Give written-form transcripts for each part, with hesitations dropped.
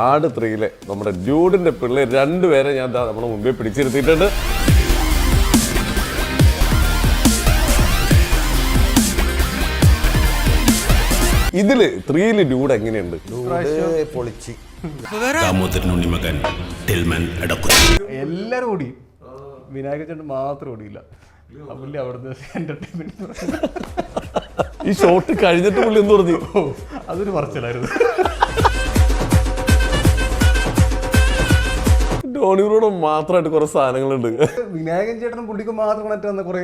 ആട് 3-ലെ നമ്മുടെ ഡ്യൂഡിന്റെ പിള്ളേർ രണ്ടുപേരെ ഞാൻ നമ്മുടെ മുമ്പിൽ പിടിച്ചിരുത്തിയിട്ടുണ്ട്. ഇതില് 3-ല് ഡ്യൂഡ് എങ്ങനെയുണ്ട്? എല്ലാരും ഓടി, വിനായക ചേട്ടൻ മാത്രം ഓടിയില്ല. പുള്ളി അവിടുന്ന് എന്റർടൈൻമെന്റ് ഈ ഷോട്ട് കഴിഞ്ഞിട്ട് പുള്ളി എന്ത് പറഞ്ഞു? അതൊരു പറച്ചിലായിരുന്നു. ഡോണിയോട് മാത്രമായിട്ട് കുറെ സാധനങ്ങളുണ്ട്. വിനായകൻ ചേട്ടനും പുള്ളിക്ക് മാത്രം കണക്ട് കുറെ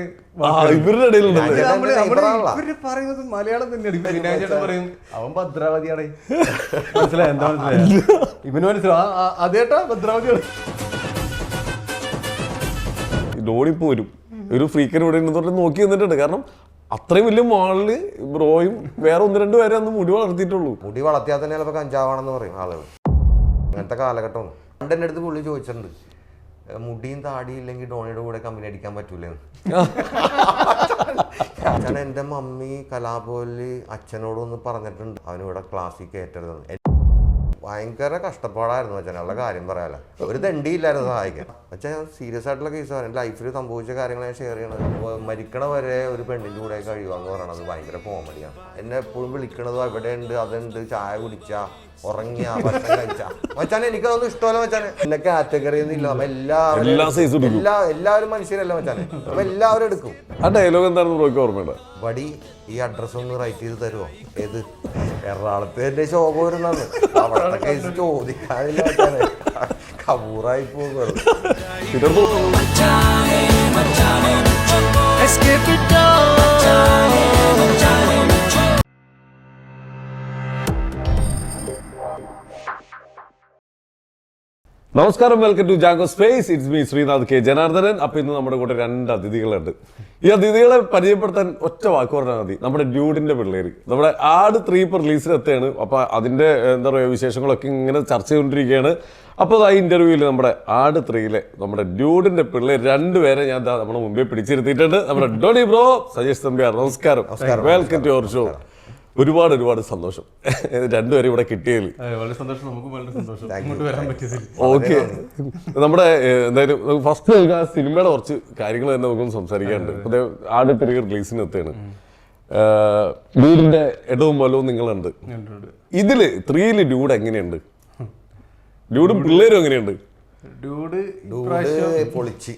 ഇവരുടെ ഇടയിലുണ്ടല്ലേ ഇവര് പറയുന്നത് മലയാളം തന്നെയാണ്. വിനായകൻ ചേട്ടൻ പറയും അവൻ ഭദ്രാവതിയാണ്, മനസ്സിലായി? എന്താ മനസ്സിലായി? ഇവന് മനസ്സിലാവും അതേട്ടാ ഭദ്രാവതിയാണ്. ഡോണി ഇപ്പൊ വരും ഒരു ഫ്രീക്കൻ ഇവിടെ നോക്കി നിന്നിട്ടുണ്ട്. കാരണം അത്രയും വലിയ മാളില് ബ്രോയും വേറെ 1-2 പേരെ അന്ന് മുടി വളർത്തിയിട്ടുള്ളൂ. മുടി വളർത്തിയാൽ തന്നെ ചിലപ്പോൾ കഞ്ചാവാണെന്ന് പറയും ആളുകൾ. അങ്ങനത്തെ കാലഘട്ടമാണ്. എൻ്റെ അടുത്ത് പുള്ളി ചോദിച്ചിട്ടുണ്ട്, മുടിയും താടിയും ഇല്ലെങ്കിൽ ഡോണിയുടെ കൂടെ കമ്പനി അടിക്കാൻ പറ്റൂലെന്ന്. അച്ഛൻ എൻ്റെ മമ്മി കലാഭവനിൽ അച്ഛനോടൊന്ന് പറഞ്ഞിട്ടുണ്ട് അവനിവിടെ ക്ലാസ്സിൽ കയറ്റരുതെന്ന്. ഭയങ്കര കഷ്ടപ്പാടായിരുന്നു അച്ഛനുള്ള കാര്യം പറയാല. ഒരു ദണ്ടിയില്ലായിരുന്നു സഹായിക്കാൻ. അച്ഛൻ സീരിയസ് ആയിട്ടുള്ള കേസാണ്. എൻ്റെ ലൈഫിൽ സംഭവിച്ച കാര്യങ്ങൾ ഞാൻ ഷെയർ ചെയ്യണത്. മരിക്കണ വരെ ഒരു പെണ്ണിൻ്റെ കൂടെ കഴിയുക പറയണത് ഭയങ്കര കോമഡിയാണ്. എന്നെ എപ്പോഴും വിളിക്കണത് അവിടെ ഉണ്ട് അതുണ്ട്, ചായ കുടിച്ച ഉറങ്ങിയ ഭക്ഷണം കഴിച്ച. മച്ചാൻ എനിക്കതൊന്നും ഇഷ്ടമല്ല മച്ചാനെ. എന്നെ കാറ്റഗറി ഒന്നും ഇല്ല. എല്ലാവരും മനുഷ്യരല്ല മച്ചാനെ. അപ്പൊ എല്ലാവരും എടുക്കും. ആ ഡയലോഗ് എന്താണെന്ന് ഓർമ്മയുണ്ട്? ബടി ഈ അഡ്രസ് ഒന്ന് റൈറ്റ് ചെയ്ത് തരുമോ? ഏത് എറണാകുളത്ത് എന്റെ ശോകം വരുന്നത് അവിടുത്തെ കേസ് ചോദിക്കാനില്ല മച്ചാനെ. കബൂറായി പോകുന്നത്. നമസ്കാരം, welcome to Jango space. It's me Sreenath K Janardhanan. അപ്പൊ ഇന്ന് നമ്മുടെ കൂടെ 2 അതിഥികളുണ്ട്. ഈ അതിഥികളെ പരിചയപ്പെടുത്താൻ ഒറ്റ വാക്ക് പറഞ്ഞാൽ മതി. നമ്മുടെ ഡ്യൂഡിന്റെ പിള്ളേര് നമ്മുടെ ആട് 3 ഇപ്പൊ റിലീസിലെത്തുകയാണ്. അപ്പൊ അതിന്റെ എന്താ പറയുക വിശേഷങ്ങളൊക്കെ ഇങ്ങനെ ചർച്ച ചെയ്തുകൊണ്ടിരിക്കുകയാണ്. അപ്പോൾ ആ ഇന്റർവ്യൂവിൽ നമ്മുടെ ആട് 3-ലെ നമ്മുടെ ഡ്യൂഡിന്റെ പിള്ളേർ രണ്ടുപേരെ ഞാൻ നമ്മുടെ മുമ്പിൽ പിടിച്ചിരുത്തിയിട്ടുണ്ട്. നമ്മുടെ ഡോണി ബ്രോ, സജേഷ് തമ്പിയാർ, നമസ്കാരം. Welcome to our show. ഒരുപാട് സന്തോഷം രണ്ടുപേരും ഇവിടെ കിട്ടിയതിൽ. വളരെ സന്തോഷം. നമുക്ക് വളരെ സന്തോഷം. ഓക്കെ, നമ്മുടെ എന്തായാലും ഫസ്റ്റ് നമുക്ക് ആ സിനിമയുടെ കുറച്ച് കാര്യങ്ങൾ തന്നെ നമുക്കൊന്ന് സംസാരിക്കാനുണ്ട്. ആട് 3 റിലീസിന് എത്തുകയാണ്. ഡ്യൂഡിന്റെ ഇടവും വലവും നിങ്ങളുണ്ട്. ഇതില് 3-ല് ഡ്യൂഡ് എങ്ങനെയുണ്ട്? ഡ്യൂഡും പിള്ളേരും എങ്ങനെയുണ്ട്? ഡ്യൂഡ് പൊളിച്ച്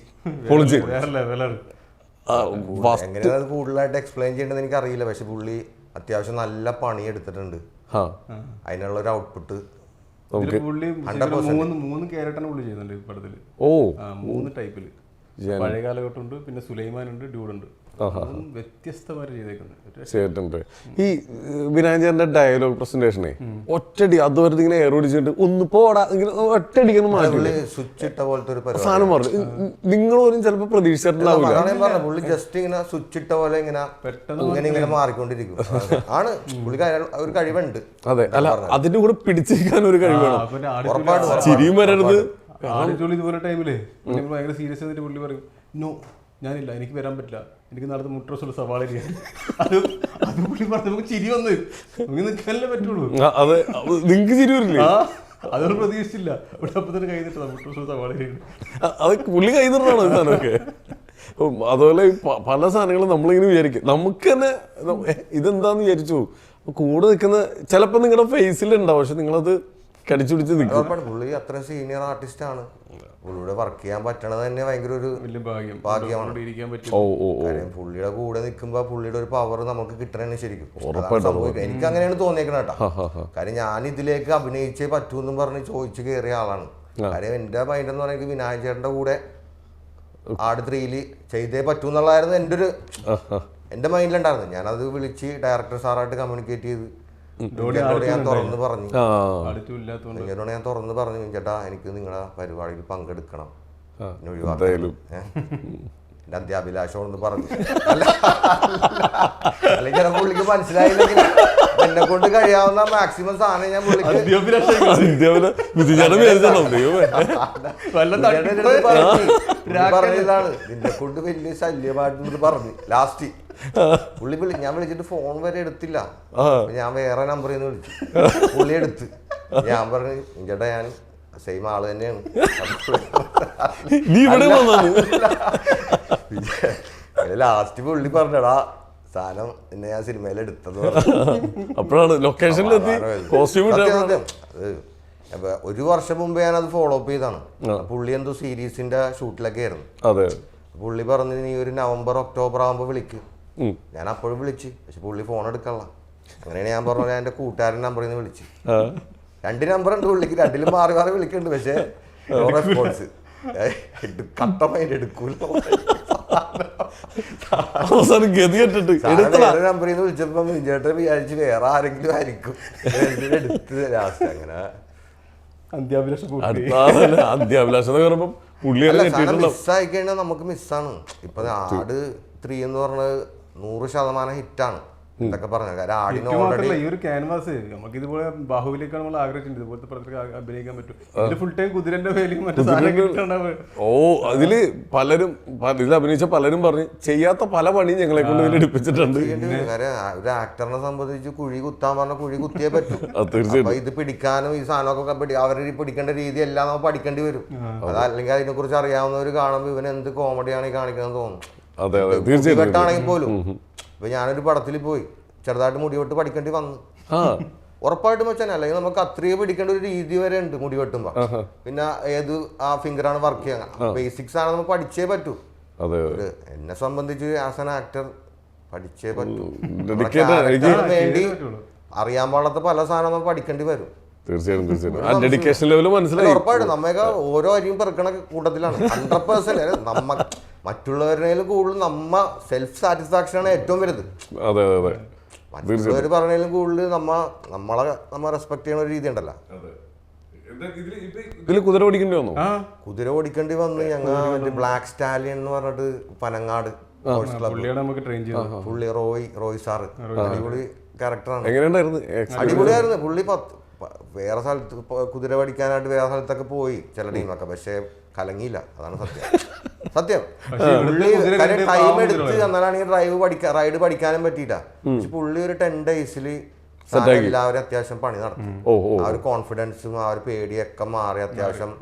എങ്ങനെയാണ് കൂടുതലായിട്ട് എക്സ്പ്ലെയിൻ ചെയ്യേണ്ടത് എനിക്ക് അറിയില്ല. പക്ഷെ പുള്ളി അത്യാവശ്യം നല്ല പണി എടുത്തിട്ടുണ്ട്. അതിനുള്ള ഒരു ഔട്ട്പുട്ട് പുള്ളി 3 ക്യാരക്ടറാണ് പുള്ളി ചെയ്യുന്നുണ്ട് ഈ പടത്തില്. 3 ടൈപ്പില്. പഴയ കാലഘട്ടം ഉണ്ട്, പിന്നെ സുലൈമാൻ ഉണ്ട്, ഡ്യൂഡ് ഉണ്ട്. വ്യത്യസ്തമായിട്ട് ചെയ്തേക്കുന്നത്. ഈ വിനായകന്റെ ഡയലോഗ് പ്രസന്റേഷനെ ഒറ്റടി അതുവരെ ഇങ്ങനെ എയറോടിച്ചിട്ട് ഒന്ന് പോടാ ഇങ്ങനെ ഒറ്റടിക്കൊന്നും മാറ്റില്ല. സ്വിച്ച് ഇട്ട പോലത്തെ ഒരു സാധനം പറഞ്ഞു. നിങ്ങൾ പോലും ചിലപ്പോ പ്രതീക്ഷിച്ചിട്ടുണ്ടാവില്ല. പുള്ളി ജസ്റ്റ് ഇങ്ങനെ സ്വിച്ച് ഇട്ട പോലെ ഇങ്ങനെ പെട്ടെന്ന് ഇങ്ങനെ മാറിക്കൊണ്ടിരിക്കും. ആണ് പുള്ളിക്ക് ഒരു കഴിവുണ്ട്. അതെ, അല്ല അതിന്റെ കൂടെ പിടിച്ചിരിക്കാൻ ഒരു കഴിവ് വേണം. ചിരിയും വരരുത്. ഇതുപോലെ ടൈമില് ഭയങ്കര സീരിയസ് ആയിട്ട് പുള്ളി പറയും, നോ ഞാനില്ല, എനിക്ക് വരാൻ പറ്റില്ല, എനിക്ക് നാളത്തെ മുട്ടറസുള്ള സവാള അത് പുള്ളി പറഞ്ഞ നമുക്ക് ചിരി വന്ന് നമുക്ക് നിൽക്കാനല്ലേ പറ്റുള്ളൂ. അതെ, നിങ്ങക്ക് ചിരി വരില്ലേ? അതൊന്നും പ്രതീക്ഷിച്ചില്ല. ഇവിടെ അപ്പൊ തന്നെ കൈ നിട്ടതാ മുട്ടറസുള്ള സവാള. അത് പുള്ളി കൈ നിറണോ സാധനമൊക്കെ? അതുപോലെ പല സാധനങ്ങളും നമ്മളിങ്ങനെ വിചാരിക്കും, നമുക്ക് തന്നെ ഇതെന്താന്ന് വിചാരിച്ചു. കൂടെ നിൽക്കുന്ന ചിലപ്പോ നിങ്ങളുടെ ഫേസിലുണ്ടാവും, പക്ഷെ നിങ്ങളത് കടിച്ചു പിടിച്ച് നിൽക്കും. പുള്ളി അത്ര സീനിയർ ആർട്ടിസ്റ്റ് ആണ്. പുള്ളിയുടെ വർക്ക് ചെയ്യാൻ പറ്റണത് തന്നെ ഭയങ്കര ഒരു ഭാഗ്യമാണ്. പുള്ളിയുടെ കൂടെ നിൽക്കുമ്പോ പുള്ളിയുടെ ഒരു പവർ നമുക്ക് കിട്ടണേ ശരിക്കും. എനിക്ക് അങ്ങനെയാണ് തോന്നിയേക്കണ കേട്ടോ. കാര്യം ഞാൻ ഇതിലേക്ക് അഭിനയിച്ചേ പറ്റൂന്നും പറഞ്ഞ് ചോദിച്ചു കയറിയ ആളാണ്. കാര്യം എന്റെ മൈൻഡ് എന്ന് പറയുന്നത് വിനായക ചേട്ടന്റെ കൂടെ ആട് 3-ല് ചെയ്തേ പറ്റൂന്നുള്ളതായിരുന്നു എന്റെ മൈൻഡിലുണ്ടായിരുന്നു. ഞാനത് വിളിച്ച് ഡയറക്ടർ സാറായിട്ട് കമ്മ്യൂണിക്കേറ്റ് ചെയ്ത് ഞാൻ തുറന്ന് പറഞ്ഞു ചേട്ടാ എനിക്ക് നിങ്ങളുടെ പരിപാടിയിൽ പങ്കെടുക്കണം, എന്റെ അത്യാഭിലാഷമെന്ന് പറഞ്ഞു. അല്ലെങ്കിൽ ചില പുള്ളിക്ക് മനസ്സിലായില്ലെങ്കിൽ എന്നെ കൊണ്ട് കഴിയാവുന്ന മാക്സിമം സാധനം ഞാൻ പറഞ്ഞതാണ്. നിന്നെ കൊണ്ട് വലിയ ശല്യമായിട്ടെന്ന് പറഞ്ഞു. ലാസ്റ്റ് ഞാൻ വിളിച്ചിട്ട് ഫോൺ വരെ എടുത്തില്ല. ഞാൻ വേറെ നമ്പറിൽ നിന്ന് വിളിച്ചു. പുള്ളി എടുത്ത് ഞാൻ പറഞ്ഞു ചേട്ടാ ഞാൻ സെയിം ആള് തന്നെയാണ്. നീ ഇവിടെ ലാസ്റ്റ് പുള്ളി പറഞ്ഞടാ സാധനം എന്നെ ഞാൻ സിനിമയിൽ എടുത്തത്. അപ്പോഴാണ് ലൊക്കേഷനിലെത്തി കോസ്റ്റ്യൂം. ഒരു വർഷം മുമ്പേ ഞാനത് ഫോളോ അപ്പ് ചെയ്താണ്. പുള്ളി എന്തോ സീരീസിന്റെ ഷൂട്ടിലൊക്കെ ആയിരുന്നു. അതെ. പുള്ളി പറഞ്ഞു നീ ഒരു നവംബർ ഒക്ടോബർ ആകുമ്പോൾ വിളിക്കും. ഞാൻ അപ്പോഴും വിളിച്ച്, പക്ഷെ പുള്ളി ഫോൺ എടുക്കല്ല. അങ്ങനെയാണ് ഞാൻ പറഞ്ഞ എന്റെ കൂട്ടുകാരൻ നമ്പറിൽ നിന്ന് വിളിച്ച്. 2 നമ്പർ ഉണ്ട് പുള്ളിക്ക്, 2ലും മാറി മാറി വിളിക്കുന്നുണ്ട്. പക്ഷെ റെസ്പോൺസ് കട്ടമായിട്ട് എടുക്കൂല. നമ്പറിൽ നിന്ന് വിളിച്ചപ്പോ ചേട്ടൻ വിചാരിച്ച് വേറെ ആരെങ്കിലും ആയിരിക്കും എടുത്ത് ലാസ്റ്റ്. അങ്ങനെ അന്ത്യാഭിലാഷം മിസ്സായി കഴിഞ്ഞാൽ നമുക്ക് മിസ്സാണ്. ഇപ്പൊ ആട് 3 എന്ന് പറഞ്ഞത് 100% ഹിറ്റാണ് ഇതൊക്കെ പറഞ്ഞു. കാരണം ആടിന് ഓൾറെഡി ഈ ഒരു ക്യാൻവാസ് നമുക്ക് ഇതുപോലെ ബാഹുബലിക്കാണ് നമ്മൾ ആഗ്രഹിച്ചിട്ടുണ്ട് ഇതുപോലത്തെ പടത്തിൽ അഭിനയിക്കാൻ പറ്റും. ഫുൾ ടൈം കുതിരന്റെ വേലയും മറ്റു സാധനങ്ങൾ. ഓ അതില് പലരും ഇതിൽ അഭിനയിച്ച പലരും പറഞ്ഞു ചെയ്യാത്ത പല പണിയും ഞങ്ങളെ കൊണ്ട് ഇതിൽ എടുപ്പിച്ചിട്ടുണ്ട്. ഒരു ആക്ടറിനെ സംബന്ധിച്ച് കുഴി കുത്താൻ പറഞ്ഞ കുഴി കുത്തിയേ പറ്റും. അപ്പൊ ഇത് പിടിക്കാനും ഈ സാധനമൊക്കെ അവർ പിടിക്കേണ്ട രീതി എല്ലാം നമുക്ക് പഠിക്കേണ്ടി വരും. അതല്ലെങ്കിൽ അതിനെ കുറിച്ച് അറിയാവുന്നവർ കാണുമ്പോൾ ഇവൻ എന്ത് കോമഡിയാണ് ഈ കാണിക്കുന്നത് തോന്നും. തീർച്ചയായിട്ടും പോലും ഇപ്പൊ ഞാനൊരു പടത്തിൽ പോയി ചെറുതായിട്ട് മുടിവെട്ട് പഠിക്കേണ്ടി വന്നു. ഉറപ്പായിട്ടും വെച്ചാൽ അല്ലെങ്കിൽ നമുക്ക് അത്രയും പിടിക്കേണ്ട ഒരു രീതി വരെ ഉണ്ട് മുടി വെട്ടുമ്പോ. പിന്നെ ഏത് ആ ഫിംഗറാണ് വർക്ക് ചെയ്യാൻ, ബേസിക്സ് ആണ് നമുക്ക് പഠിച്ചേ പറ്റൂ. എന്നെ സംബന്ധിച്ച് ആസ് ആൻ ആക്ടർ പഠിച്ചേ പറ്റൂ. വേണ്ടി അറിയാൻ പാടാത്ത പല സാധനം നമുക്ക് പഠിക്കേണ്ടി വരും. ഉറപ്പായിട്ടും നമ്മയൊക്കെ ഓരോ അരിയും പെറുക്കണ കൂട്ടത്തിലാണ്. 100% മറ്റുള്ളവരുടെ കൂടുതൽ സെൽഫ് സാറ്റിസ്ഫാക്ഷൻ ആണ് ഏറ്റവും വലുത്. മറ്റുള്ളവർ പറഞ്ഞാലും കൂടുതൽ നമ്മ റെസ്പെക്ട് ചെയ്യുന്ന ഒരു രീതി ഉണ്ടല്ലോ. കുതിര ഓടിക്കേണ്ടി വന്നു. കുതിര ഓടിക്കേണ്ടി വന്നു. ഞങ്ങൾ ബ്ലാക്ക് സ്റ്റാലിയൻ എന്ന് പറഞ്ഞിട്ട് പനങ്ങാട് പുള്ളി റോയ് സാറ് അടിപൊളി ക്യാരക്ടറാണ്. അടിപൊളിയായിരുന്നു പുള്ളി. വേറെ സ്ഥലത്ത് കുതിര പഠിക്കാനായിട്ട് വേറെ സ്ഥലത്തൊക്കെ പോയി ചില ടീമൊക്കെ, പക്ഷെ കലങ്ങിയില്ല. അതാണ് സത്യം. പുള്ളി ടൈം എടുത്ത് എന്നാലാണെങ്കിൽ റൈഡ് പഠിക്കാനും പറ്റിയില്ല. പക്ഷെ പുള്ളി ഒരു 10 days എല്ലാവരും അത്യാവശ്യം പണി നടത്തി. ആ ഒരു കോൺഫിഡൻസും ആ ഒരു പേടിയൊക്കെ മാറി അത്യാവശ്യം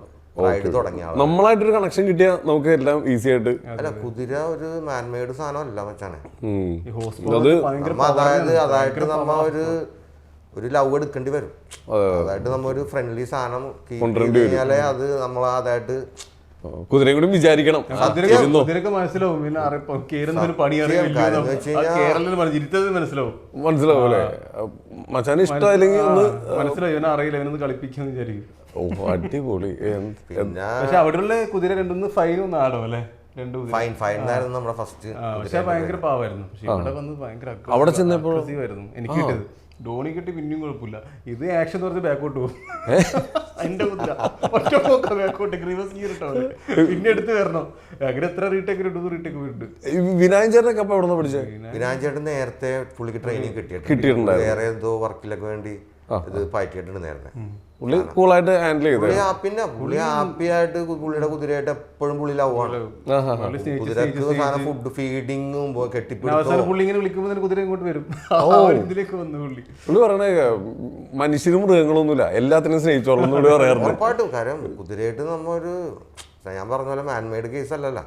റൈഡ് തുടങ്ങിയ നമ്മളായിട്ടൊരു കണക്ഷൻ കിട്ടിയാൽ നമുക്ക് എല്ലാം ഈസി ആയിട്ട്. അല്ല കുതിര ഒരു മാൻമെയ്ഡ് സാധനം അല്ല മച്ചാനെ. അതായത് നമ്മ ഒരു ലവ് എടുക്കേണ്ടി വരും. അതായത് നമ്മ ഒരു ഫ്രണ്ട്ലി സാധനം കഴിഞ്ഞാലേ അത് നമ്മൾ അതായത് കുതിരയും കൂടി വിചാരിക്കണം. മനസ്സിലാവും. മനസ്സിലാവൂലേ മച്ചാന് ഇഷ്ടമായില്ലെങ്കിൽ ഒന്ന് മനസ്സിലാവും. അറിയില്ല ഇവനൊന്ന് കളിപ്പിക്കാന്ന് വിചാരിക്കും. അടിപൊളി. പക്ഷെ അവിടെയുള്ള കുതിര 2 ഫൈനും ആടോ അല്ലെ? പക്ഷെ ഭയങ്കര പാവായിരുന്നു. പക്ഷെ ഇവിടെ വന്ന് ഭയങ്കര അവിടെ ചെന്നപ്പോൾ എനിക്ക് കിട്ടിയത് ധോണി കിട്ടി പിന്നെയും കുഴപ്പമില്ല. ഇത് ആക്ഷൻ പറഞ്ഞ് ബാക്കോട്ട് പോകും. എന്റെ കുതിര ഒറ്റ പോക്ക ബാക്കോട്ട് പിന്നെ എടുത്ത് വരണം. അങ്ങനെ എത്ര റീടേക്ക് പോയിട്ടുണ്ട്. വിനായകൻ ചേട്ടനൊക്കെ അപ്പൊ എവിടെ പഠിച്ചത്? വിനായകൻ ചേട്ടൻ നേരത്തെ പുള്ളിക്ക് ട്രെയിനിങ് കിട്ടിയിട്ടുണ്ട്. വേറെ എന്തോ വർക്കിലൊക്കെ വേണ്ടി ഇത് പയറ്റിയിട്ടുണ്ട് നേരത്തെ. പുള്ളി കൂളായിട്ട് ഹാൻഡിൽ ചെയ്തു. പിന്നെ പുള്ളി ഹാപ്പി ആയിട്ട് പുള്ളിയുടെ കുതിരയായിട്ട് എപ്പോഴും പുള്ളി ലവാണ്. കുതിരക്ക് സാധനം ഫുഡ് ഫീഡിങ്ങും പുള്ളി പറയണേ മനുഷ്യരും മൃഗങ്ങളൊന്നുമില്ല എല്ലാത്തിനും സ്നേഹിച്ചോളൂ പറയാറുണ്ട്. ഉറപ്പായിട്ടും. കാര്യം കുതിരയായിട്ട് നമ്മൊരു ഞാൻ പറഞ്ഞ പോലെ മാൻമെയ്ഡ് കേസ് അല്ലല്ലോ,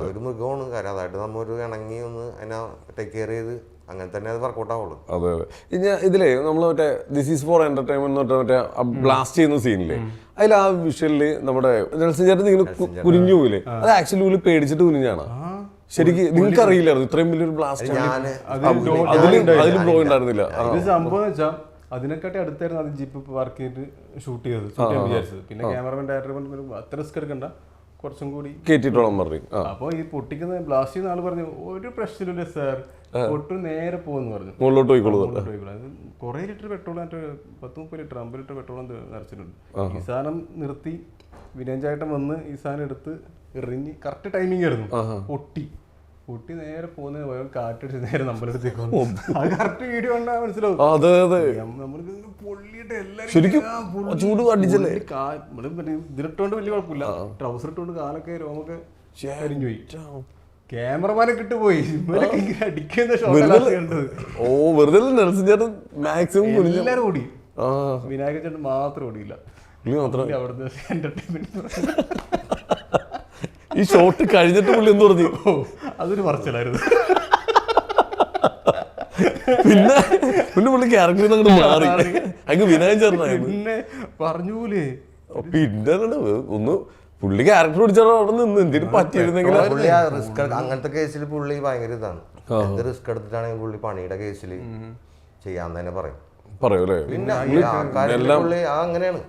ഒരു മൃഗമാണ്. കാര്യം അതായിട്ട് നമ്മ ഒരു ഇണങ്ങി ഒന്ന് അതിനെ ടേക്ക് കെയർ ചെയ്ത് അങ്ങനെ തന്നെ അത് വർക്കൗട്ട് ആവുള്ളൂ. അതെ അതെ. ഇതിലേ നമ്മൾ മറ്റേ ദിസ് ഈസ് ഫോർ എന്റർടൈൻമെന്റ് മറ്റേ ബ്ലാസ്റ്റ് ചെയ്യുന്ന സീനില്ലേ, അതിൽ ആ വിഷ്വലില് നമ്മുടെ നെൽസൺ ചേട്ടൻ ഇങ്ങനെ കുനിഞ്ഞു പോയില്ലേ, അത് ആക്ച്വലി പേടിച്ചിട്ട് കുനിഞ്ഞാണ്. ശരിക്കും നിങ്ങൾക്ക് അറിയില്ലായിരുന്നു ഇത്രയും വലിയൊരു ബ്ലാസ്റ്റ് അതിൽ ബ്ലോ ഉണ്ടായിരുന്നില്ല. സംഭവം വെച്ചാൽ അതിനെക്കാട്ടി അടുത്തായിരുന്നു അത് ജീപ്പ് പാർക്ക് ചെയ്തിട്ട് ഷൂട്ട് ചെയ്തത് വിചാരിച്ചത്. പിന്നെ ക്യാമറമാൻ ഡയറക്ടർ അത്ര റിസ്ക് എടുക്കണ്ട, കുറച്ചും കൂടി കേട്ടിട്ടോളം പറഞ്ഞു. അപ്പൊ ഈ പൊട്ടിക്കുന്ന ബ്ലാസ്റ്റ് ചെയ്യുന്ന ആള് പറഞ്ഞു ഒരു പ്രശ്നമില്ല സാർ, പൊട്ടു നേരെ പോകുന്നു പറഞ്ഞു. മുകളിലോട്ട് പോയിക്കോളൂ. കുറെ litre petrol 10-30 litre 50 litre petrol നിറച്ചിട്ടുണ്ട്. ഈ സാധനം നിർത്തി വിനയഞ്ചായിട്ട് വന്ന് ഈ സാധനം എടുത്ത് എറിഞ്ഞ് കറക്റ്റ് ടൈമിംഗ് ആയിരുന്നു. പൊട്ടി നേരെ പോകുന്ന പോയാൽ കാറ്റടിച്ച് നേരെ നമ്മളെടുത്തേക്ക് വന്നു. അത് കറക്റ്റ് വീഡിയോ കണ്ടാൽ മനസ്സിലാവും. നമ്മൾക്ക് പൊള്ളിയിട്ട് എല്ലാവരും ചൂട് അടിച്ചല്ലേ. ഇതിലിട്ടോണ്ട് വലിയ കുഴപ്പമില്ല, ട്രൗസർ ഇട്ടോണ്ട് കാലൊക്കെ രോമൊക്കെ കരിഞ്ഞു പോയി. ക്യാമറമാനെ കിട്ടുപോയി അടിക്കുന്ന ഷോട്ട്. ഓ വെറുതെ നെൽസൺ ചേട്ടൻ മാക്സിമം എല്ലാരും കൂടി വിനായക ചേട്ടൻ മാത്രം ഓടിയില്ല. പുള്ളി മാത്രം അവിടുന്ന് എന്റർടൈൻമെന്റ് ഈ ഷോട്ട് കഴിഞ്ഞിട്ട് പുള്ളി എന്ത് പറഞ്ഞു? അതൊരു പറച്ചിലായിരുന്നു. പിന്നെ പിന്നെ പുള്ളി ക്യാരക്ടറിൽ അങ്ങോട്ട് മാറി അങ്ങ് വിനായകൻ ചേർന്നായിരുന്നു. പിന്നെ പറഞ്ഞൂലേ പിന്നെ ഒന്ന് പുള്ളി ക്യാരക്ടർ പിടിച്ചാൽ അവിടെ നിന്ന് എന്തിനും പറ്റിയിരുന്നെങ്കിൽ പുള്ളി ആ റിസ്ക് അങ്ങനത്തെ കേസിൽ പുള്ളി ഭയങ്കര ഇതാണ്. എന്ത് റിസ്ക് എടുത്തിട്ടാണെങ്കിൽ പുള്ളി പണിയുടെ കേസിൽ ചെയ്യാൻ തന്നെ പറയും. പറയൂലേ? പിന്നെ പുള്ളി അങ്ങനെയാണ്.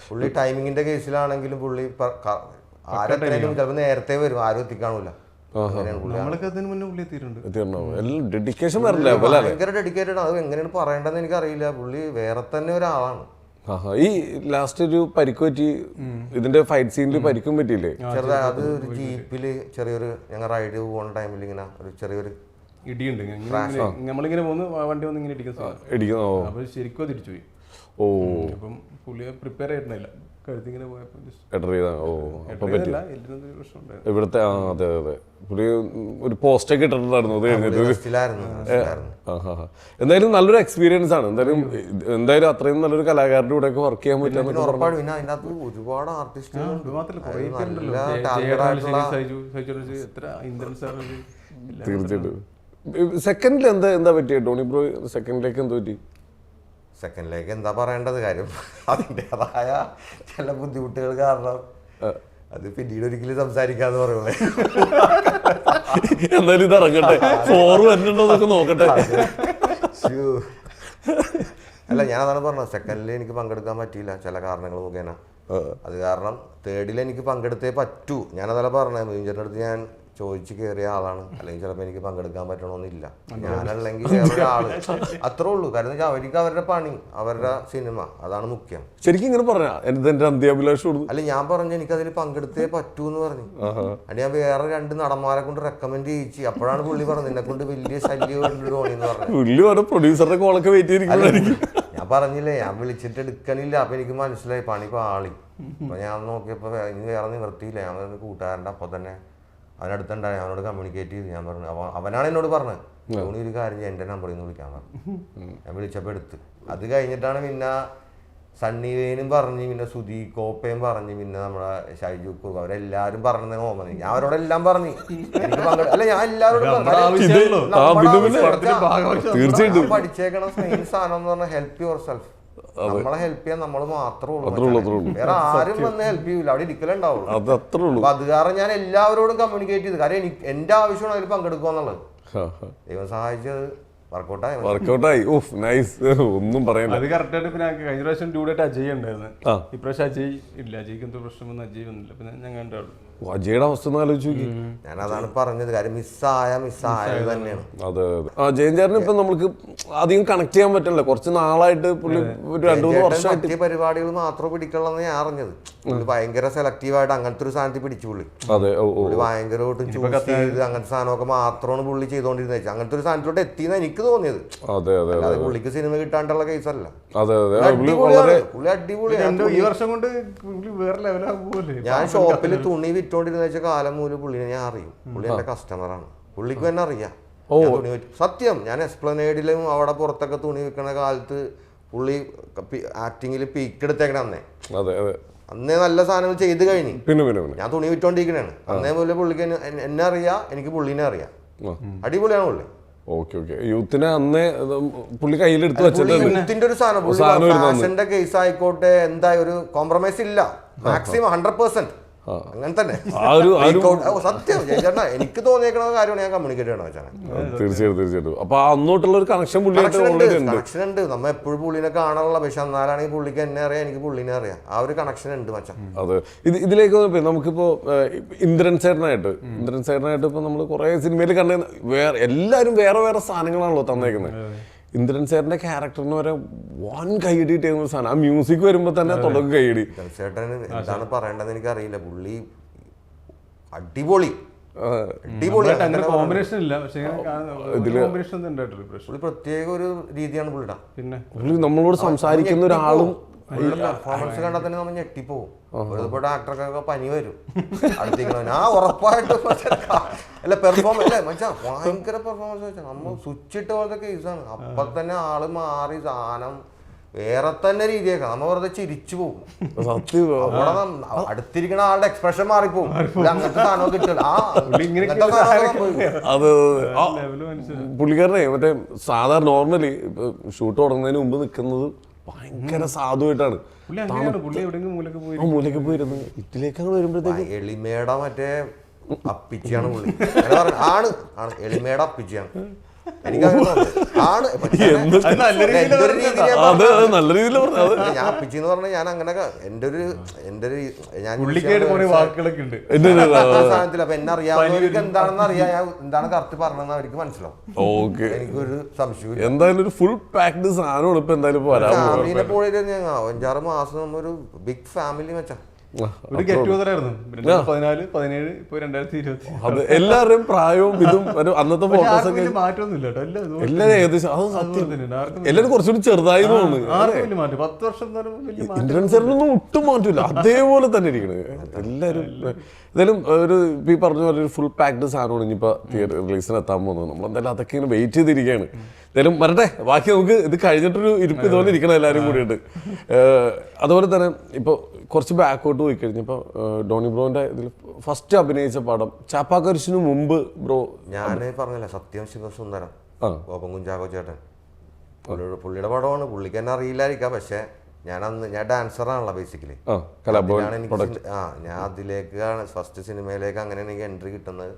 പുള്ളി ടൈമിങ്ങിന്റെ കേസിലാണെങ്കിലും പുള്ളി ആരെത്രയും ചിലപ്പോൾ നേരത്തെ വരും, ആരും എത്തിക്കാണൂല. ഡെഡിക്കേഷൻ ഭയങ്കര ഡെഡിക്കേറ്റഡ്. അത് എങ്ങനെയാണ് പറയേണ്ടതെന്ന് എനിക്കറിയില്ല. പുള്ളി വേറെ തന്നെ ഒരാളാണ്. ഈ ലാസ്റ്റ് ഒരു പരിക്ക് പറ്റി, ഇതിന്റെ ഫൈറ്റ് സീനിൽ പരിക്കും പറ്റിയില്ലേ? ചെറുതായി അത് ഒരു ജീപ്പില് ചെറിയൊരു ഞങ്ങൾ റൈഡ് പോകുന്ന ടൈമിൽ ഇങ്ങനെ ഒരു ചെറിയൊരു ഇടിയുണ്ട്. നമ്മളിങ്ങനെ പോകുന്നു, വണ്ടി വന്ന് ഇങ്ങനെ ഇടിക്കുന്നു. അപ്പൊ ശരിക്കും തിരിച്ചു പോയി. അപ്പം പുള്ളിയെ പ്രിപ്പയർ ആയിരുന്നില്ല. കഴുത്തിങ്ങനെ പോയപ്പോ ഇവിടുത്തെ അതെ അതെ പുള്ളി ഒരു പോസ്റ്റ് ഒക്കെ ഇട്ടിട്ടുണ്ടായിരുന്നു. എന്തായാലും നല്ലൊരു എക്സ്പീരിയൻസ് ആണ്. എന്തായാലും അത്രയും നല്ലൊരു കലാകാരന്റെ കൂടെ ഒക്കെ വർക്ക് ചെയ്യാൻ പറ്റുന്ന ഒരുപാട് ആർട്ടിസ്റ്റുകൾ. തീർച്ചയായിട്ടും. സെക്കൻഡിൽ എന്താ പറ്റിയ ടോണി ബ്രോ? സെക്കൻഡിലേക്ക് എന്താ പറ്റി? സെക്കൻഡിലേക്ക് എന്താ പറയേണ്ടത് കാര്യം, അതിൻ്റെതായ ചില ബുദ്ധിമുട്ടുകൾ കാരണം അത് പിന്നീട് ഒരിക്കലും സംസാരിക്കാന്ന് പറയുന്നത്. എന്തായാലും ഇത് ഇറങ്ങട്ടെ, ഫോർ വരുന്നുണ്ടോന്നൊക്കെ നോക്കട്ടെ. അല്ല, ഞാൻ അതാണ് പറഞ്ഞത്, സെക്കൻഡിൽ എനിക്ക് പങ്കെടുക്കാൻ പറ്റിയില്ല ചില കാരണങ്ങൾ മുഖേന. അത് കാരണം തേർഡിൽ എനിക്ക് പങ്കെടുത്തേ പറ്റൂ. ഞാനതല്ല പറഞ്ഞത്, മീഞ്ചറിൻ്റെ അടുത്ത് ഞാൻ ചോദിച്ചു കയറിയ ആളാണ്. അല്ലെങ്കിൽ ചിലപ്പോൾ എനിക്ക് പങ്കെടുക്കാൻ പറ്റണമെന്നില്ല. ഞാനല്ലെങ്കിൽ വേറൊരാള്, അത്രേ ഉള്ളൂ. കാരണം അവർക്ക് അവരുടെ പണി, അവരുടെ സിനിമ, അതാണ് മുഖ്യം. ശരിക്കും ഇങ്ങനെ പറഞ്ഞ അന്ത്യാഭിലാഷം അല്ല, ഞാൻ പറഞ്ഞു എനിക്കതിൽ പങ്കെടുത്തേ പറ്റൂ എന്ന് പറഞ്ഞു. അത് ഞാൻ വേറെ 2 നടന്മാരെ കൊണ്ട് റെക്കമെൻഡ് ചെയ്യിച്ചു. അപ്പോഴാണ് പുള്ളി പറഞ്ഞത് എന്നെ കൊണ്ട് വലിയ ശല്യം തോന്നിയെന്ന് പറഞ്ഞു. പ്രൊഡ്യൂസറുടെ കോളൊക്കെ വെയിറ്റ് ചെയ്തിരിക്കും. ഞാൻ പറഞ്ഞില്ലേ, ഞാൻ വിളിച്ചിട്ട് എടുക്കണില്ല. അപ്പൊ എനിക്ക് മനസ്സിലായി പണി പാളി. അപ്പൊ ഞാൻ നോക്കിയപ്പോ ഇനി വേറെ നിവർത്തിയില്ല. ഞാൻ കൂട്ടുകാരൻ്റെ അപ്പൊ തന്നെ അവനടുത്തുണ്ടായി, അവനോട് കമ്മ്യൂണിക്കേറ്റ് ചെയ്ത് ഞാൻ പറഞ്ഞു. അവനാണ് എന്നോട് പറഞ്ഞത്, ധോണി ഒരു കാര്യം എൻ്റെ നമ്പറിൽ നിന്ന് വിളിക്കാൻ പറഞ്ഞു. ഞാൻ വിളിച്ചപ്പോൾ എടുത്ത്. അത് കഴിഞ്ഞിട്ടാണ് പിന്നെ സണ്ണി വെയിനും പറഞ്ഞ്, പിന്നെ സുധി കോപ്പയും പറഞ്ഞ്, പിന്നെ നമ്മുടെ ഷൈജു കുറുപ്പ്, അവരെല്ലാരും പറഞ്ഞത് ഓർമ്മ. ഞാൻ അവരോടെല്ലാം പറഞ്ഞു എനിക്ക് അല്ല, ഞാൻ എല്ലാവരോടും പഠിച്ചേക്കണം. മെയിൻ സാധനം എന്ന് പറഞ്ഞാൽ ഹെൽപ്പ് യുവർ സെൽഫ്. നമ്മളെ ഹെൽപ്പ് ചെയ്യാൻ നമ്മൾ മാത്രമേ ഉള്ളൂ, വേറെ ആരും വന്ന് ഹെൽപ്പ് ചെയ്യൂല. അവിടെ ഇരിക്കലുണ്ടാവുള്ളൂ. അപ്പൊ അത് കാരണം ഞാൻ എല്ലാവരോടും കമ്മ്യൂണിക്കേറ്റ് ചെയ്തു. കാര്യം എനിക്ക് എന്റെ ആവശ്യമാണ് അതിൽ പങ്കെടുക്കുക എന്നുള്ളത്. ദൈവം സഹായിച്ചത് വർക്കൗട്ടായി. ഒന്നും പറയാൻ. അത് കറക്റ്റായിട്ട്. പിന്നെ കഴിഞ്ഞ പ്രാവശ്യം ഡ്യൂഡായിട്ട് അജയ് ഉണ്ടായിരുന്നു. ഇപ്രാവശ്യം അജയ് ഇല്ല. അജയ്ക്ക് എന്തോ പ്രശ്നം വന്ന് അജയ് വന്നില്ല. പിന്നെ ഞാൻ കണ്ടുള്ളൂ. അജയുടെ അവസ്ഥ ഒന്ന് ആലോചിച്ചു. ഞാൻ അതാണ് പറഞ്ഞത്, കാര്യം മിസ്സായത് തന്നെയാണ്. അതെ അതെ. ജയൻചാറിന് ഇപ്പൊ നമുക്ക് അധികം കണക്ട് ചെയ്യാൻ പറ്റില്ല. കുറച്ച് നാളായിട്ട് പുള്ളി 2-3 വർഷമായിട്ട് പരിപാടികൾ മാത്രം പിടിക്കണമെന്ന് ഞാൻ അറിഞ്ഞത്. ഭയങ്കര സെലക്റ്റീവായിട്ട് അങ്ങനത്തെ ഒരു സാധനത്തിൽ പിടിച്ചു പുള്ളി. അതെ, ഭയങ്കരമായിട്ട് ചൂസ് ചെയ്ത് അങ്ങനത്തെ സാധനമൊക്കെ മാത്രമാണ് പുള്ളി ചെയ്തോണ്ടിരുന്നത്. അങ്ങനത്തെ ഒരു സാധനത്തോട്ട് എത്തിയെന്ന് എനിക്ക് തോന്നിയത്. അതെ അതെ. അല്ലാതെ പുള്ളിക്ക് സിനിമ കിട്ടാണ്ടുള്ള കേസല്ല. അതെ അതെ. പുള്ളി അടിപൊളിയാണ്. ഈ വർഷം കൊണ്ട് വേറെ ലെവലാകുമല്ലേ. ഞാൻ ഷോപ്പിൽ തുണി വിറ്റോണ്ടിരുന്ന വെച്ച കാലം മൂലം പുള്ളിനെ ഞാൻ അറിയും. പുള്ളി എന്റെ കസ്റ്റമറാണ്. പുള്ളിക്ക് തന്നെ അറിയാം തുണി വിറ്റ്. സത്യം, ഞാൻ എക്സ്പ്ലനേഡിലും അവിടെ പുറത്തൊക്കെ തുണി വിൽക്കുന്ന കാലത്ത് പുള്ളി ആക്ടിങ്ങിൽ പീക്ക് എടുത്തേക്കണ അന്നേ. അന്നേ നല്ല സാധനങ്ങൾ ചെയ്ത് കഴിഞ്ഞു. ഞാൻ തുണി വിറ്റോണ്ടിരിക്കണാണ്. അന്നേ മൂലം പുള്ളിക്ക് എന്നെ അറിയാം, എനിക്ക് പുള്ളിനെ അറിയാം. അടിപൊളിയാണ് പുള്ളി. യൂത്തിനെ അന്നേ പുള്ളി കയ്യിലെടുത്ത് വെച്ചിട്ട് യൂത്തിന്റെ ഒരു സാധനം ഫാഷന്റെ കേസ് ആയിക്കോട്ടെ, എന്താ ഒരു കോംപ്രമൈസ് ഇല്ല. മാക്സിമം 100% അങ്ങനെ തന്നെ. സത്യം ചേട്ടാ, എനിക്ക് തോന്നിയേക്കണ കാര്യമാണ് ഞാൻ കമ്മ്യൂണിക്കേറ്റ് ചെയ്യണം വെച്ചാൽ. തീർച്ചയായിട്ടും. അപ്പൊ അന്നോട്ടുള്ള ഒരു കണക്ഷൻ കണക്ഷൻ ഉണ്ട്. നമ്മ എപ്പോഴും പുള്ളിനെ കാണാനുള്ള, പക്ഷെ എന്നാലാണെങ്കിൽ പുള്ളിക്ക് എന്നെ അറിയാം, എനിക്ക് പുള്ളിനെ അറിയാം. ആ ഒരു കണക്ഷൻ ഉണ്ട് മച്ചാൻ. അതെ. ഇതിലേക്ക് നമുക്കിപ്പോ ഇന്ദ്രൻ സേട്ടനായിട്ട് ഇപ്പൊ നമ്മള് കുറെ സിനിമയിൽ കണ്ട എല്ലാരും വേറെ വേറെ സാധനങ്ങളാണല്ലോ തന്നേക്കുന്നത്. ഇന്ദ്രൻ സാറിന്റെ ക്യാരക്ടറിന് വരെ വൺ കൈയടി ചെയ്യുന്ന സാധനം. ആ മ്യൂസിക് വരുമ്പോ തന്നെ തുടക്കം കൈയടി. ചേട്ടന് എന്താണ് പറയേണ്ടത് എനിക്ക് അറിയില്ല. പുള്ളി അടിപൊളി കോമ്പിനേഷൻ ഇല്ല. പക്ഷേ പുള്ളി പ്രത്യേക ഒരു രീതിയാണ് പുള്ളിയുടെ. പിന്നെ നമ്മളോട് സംസാരിക്കുന്ന ഒരാളും പെർഫോമൻസ് കണ്ടാൽ തന്നെ നമ്മൾ ഞെട്ടിപ്പോവും. ഒരുപാട് ആക്ടർക്കൊക്കെ പനി വരും അടുത്തേക്ക്. ആ ഉറപ്പായിട്ടും അല്ല പെർഫോമൻസ് അല്ലേ മച്ചാ, ഭയങ്കര പെർഫോമൻസ് വെച്ചാൽ നമ്മൾ സ്വിച്ച് ഇട്ട പോലത്തെ കേസാണ്. അപ്പൊ തന്നെ ആള് മാറി സാധനം വേറെ തന്നെ രീതിയൊക്കെ നമ്മ വെറുതെ ചിരിച്ചു പോകും. സത്യം അവിടെ അടുത്തിരിക്കുന്ന ആളുടെ എക്സ്പ്രഷൻ മാറിപ്പോകും. അങ്ങനത്തെ സാധനം കിട്ടില്ല. അത് പുള്ളിക്കാരനെ മറ്റേ സാധാരണ നോർമലി ഷൂട്ട് തുടങ്ങുന്നതിന് മുമ്പ് നിൽക്കുന്നത് ഭയങ്കര സാധുവായിട്ടാണ്. മൂലക്ക് പോയിരുന്നു ഇറ്റിലേക്കാണ് വരുമ്പോഴത്തേക്ക് എളിമയുടെ മറ്റേ അപ്പിച്ചിയാണ് പുള്ളി. ആണ് ആണ് എളിമയുടെ അപ്പിച്ചിയാണ്. നല്ല രീതിയിൽ ഞാൻ അപ്പിച്ചിന്ന് പറഞ്ഞാൽ ഞാൻ അങ്ങനെ എന്റെ ഒരു സാധനത്തിൽ അപ്പൊ എന്നെ അറിയാവുന്നവർക്ക് എന്താണെന്ന് അറിയാം, ഞാൻ എന്താണ് കറക്റ്റ് പറഞ്ഞതെന്ന് അവർക്ക് മനസ്സിലാവും. എനിക്കൊരു സംശയം. എന്തായാലും ഒരു ഫുൾ പാക്ഡ് സാധനമാണ് ഇപ്പൊ എന്തായാലും ഫാമിലിനെ പോലെ 5-6 മാസം നമ്മൊരു ബിഗ് ഫാമിലി വെച്ചാ ഒരു ഗെറ്റ് ടുഗദർ ആയിരുന്നു. 2014, 2017, ഇപ്പൊ 2020. അത് എല്ലാവരുടെയും പ്രായവും ഇതും അന്നത്തെ ഫോട്ടോസ് ഒക്കെ മാറ്റമൊന്നുമില്ല കേട്ടോ. എല്ലാവരും ഏകദേശം അത് സത്യം. എല്ലാവരും കുറച്ചുകൂടി ചെറുതായി തോന്നുന്നു. 10 വർഷം ഇൻഫ്ലുവൻസറിനൊന്നും ഒട്ടും മാറ്റില്ല, അതേപോലെ തന്നെ ഇരിക്കണത് എല്ലാവരും. എന്തായാലും ഒരു ഈ പറഞ്ഞ പോലെ ഒരു ഫുൾ പാക്ഡ് സാധനമാണ് ഇനിയിപ്പോൾ തിയേറ്റർ റിലീസിന് എത്താൻ പോകുന്നത്. നമ്മളെന്തായാലും അതൊക്കെ ഇങ്ങനെ വെയിറ്റ് ചെയ്തിരിക്കുകയാണ്. എന്തായാലും വരട്ടെ, ബാക്കി നമുക്ക് ഇത് കഴിഞ്ഞിട്ടൊരു ഇരിപ്പ് ഇതുപോലെ ഇരിക്കണം എല്ലാവരും കൂടിയിട്ട്. അതുപോലെ തന്നെ ഇപ്പോൾ കുറച്ച് ബാക്കോട്ട് പോയി കഴിഞ്ഞപ്പോൾ ഡോണി ബ്രോന്റെ ഇതിൽ ഫസ്റ്റ് അഭിനയിച്ച പടം ചാപ്പാക്കരിശിന് മുമ്പ് ബ്രോ ഞാൻ പറഞ്ഞില്ല സത്യം ശിവസുന്ദരം ഗോപൻ കുഞ്ചാക്കോ ചേട്ടൻ പുള്ളിയുടെ പടമാണ്. പുള്ളിക്ക് തന്നെ അറിയില്ലായിരിക്കാം, പക്ഷെ ഞാൻ ഡാൻസറാണല്ലോ ബേസിക്കലി. ഞാൻ അതിലേക്കാണ് ഫസ്റ്റ് സിനിമയിലേക്ക് അങ്ങനെ എനിക്ക് എൻട്രി കിട്ടുന്നത്.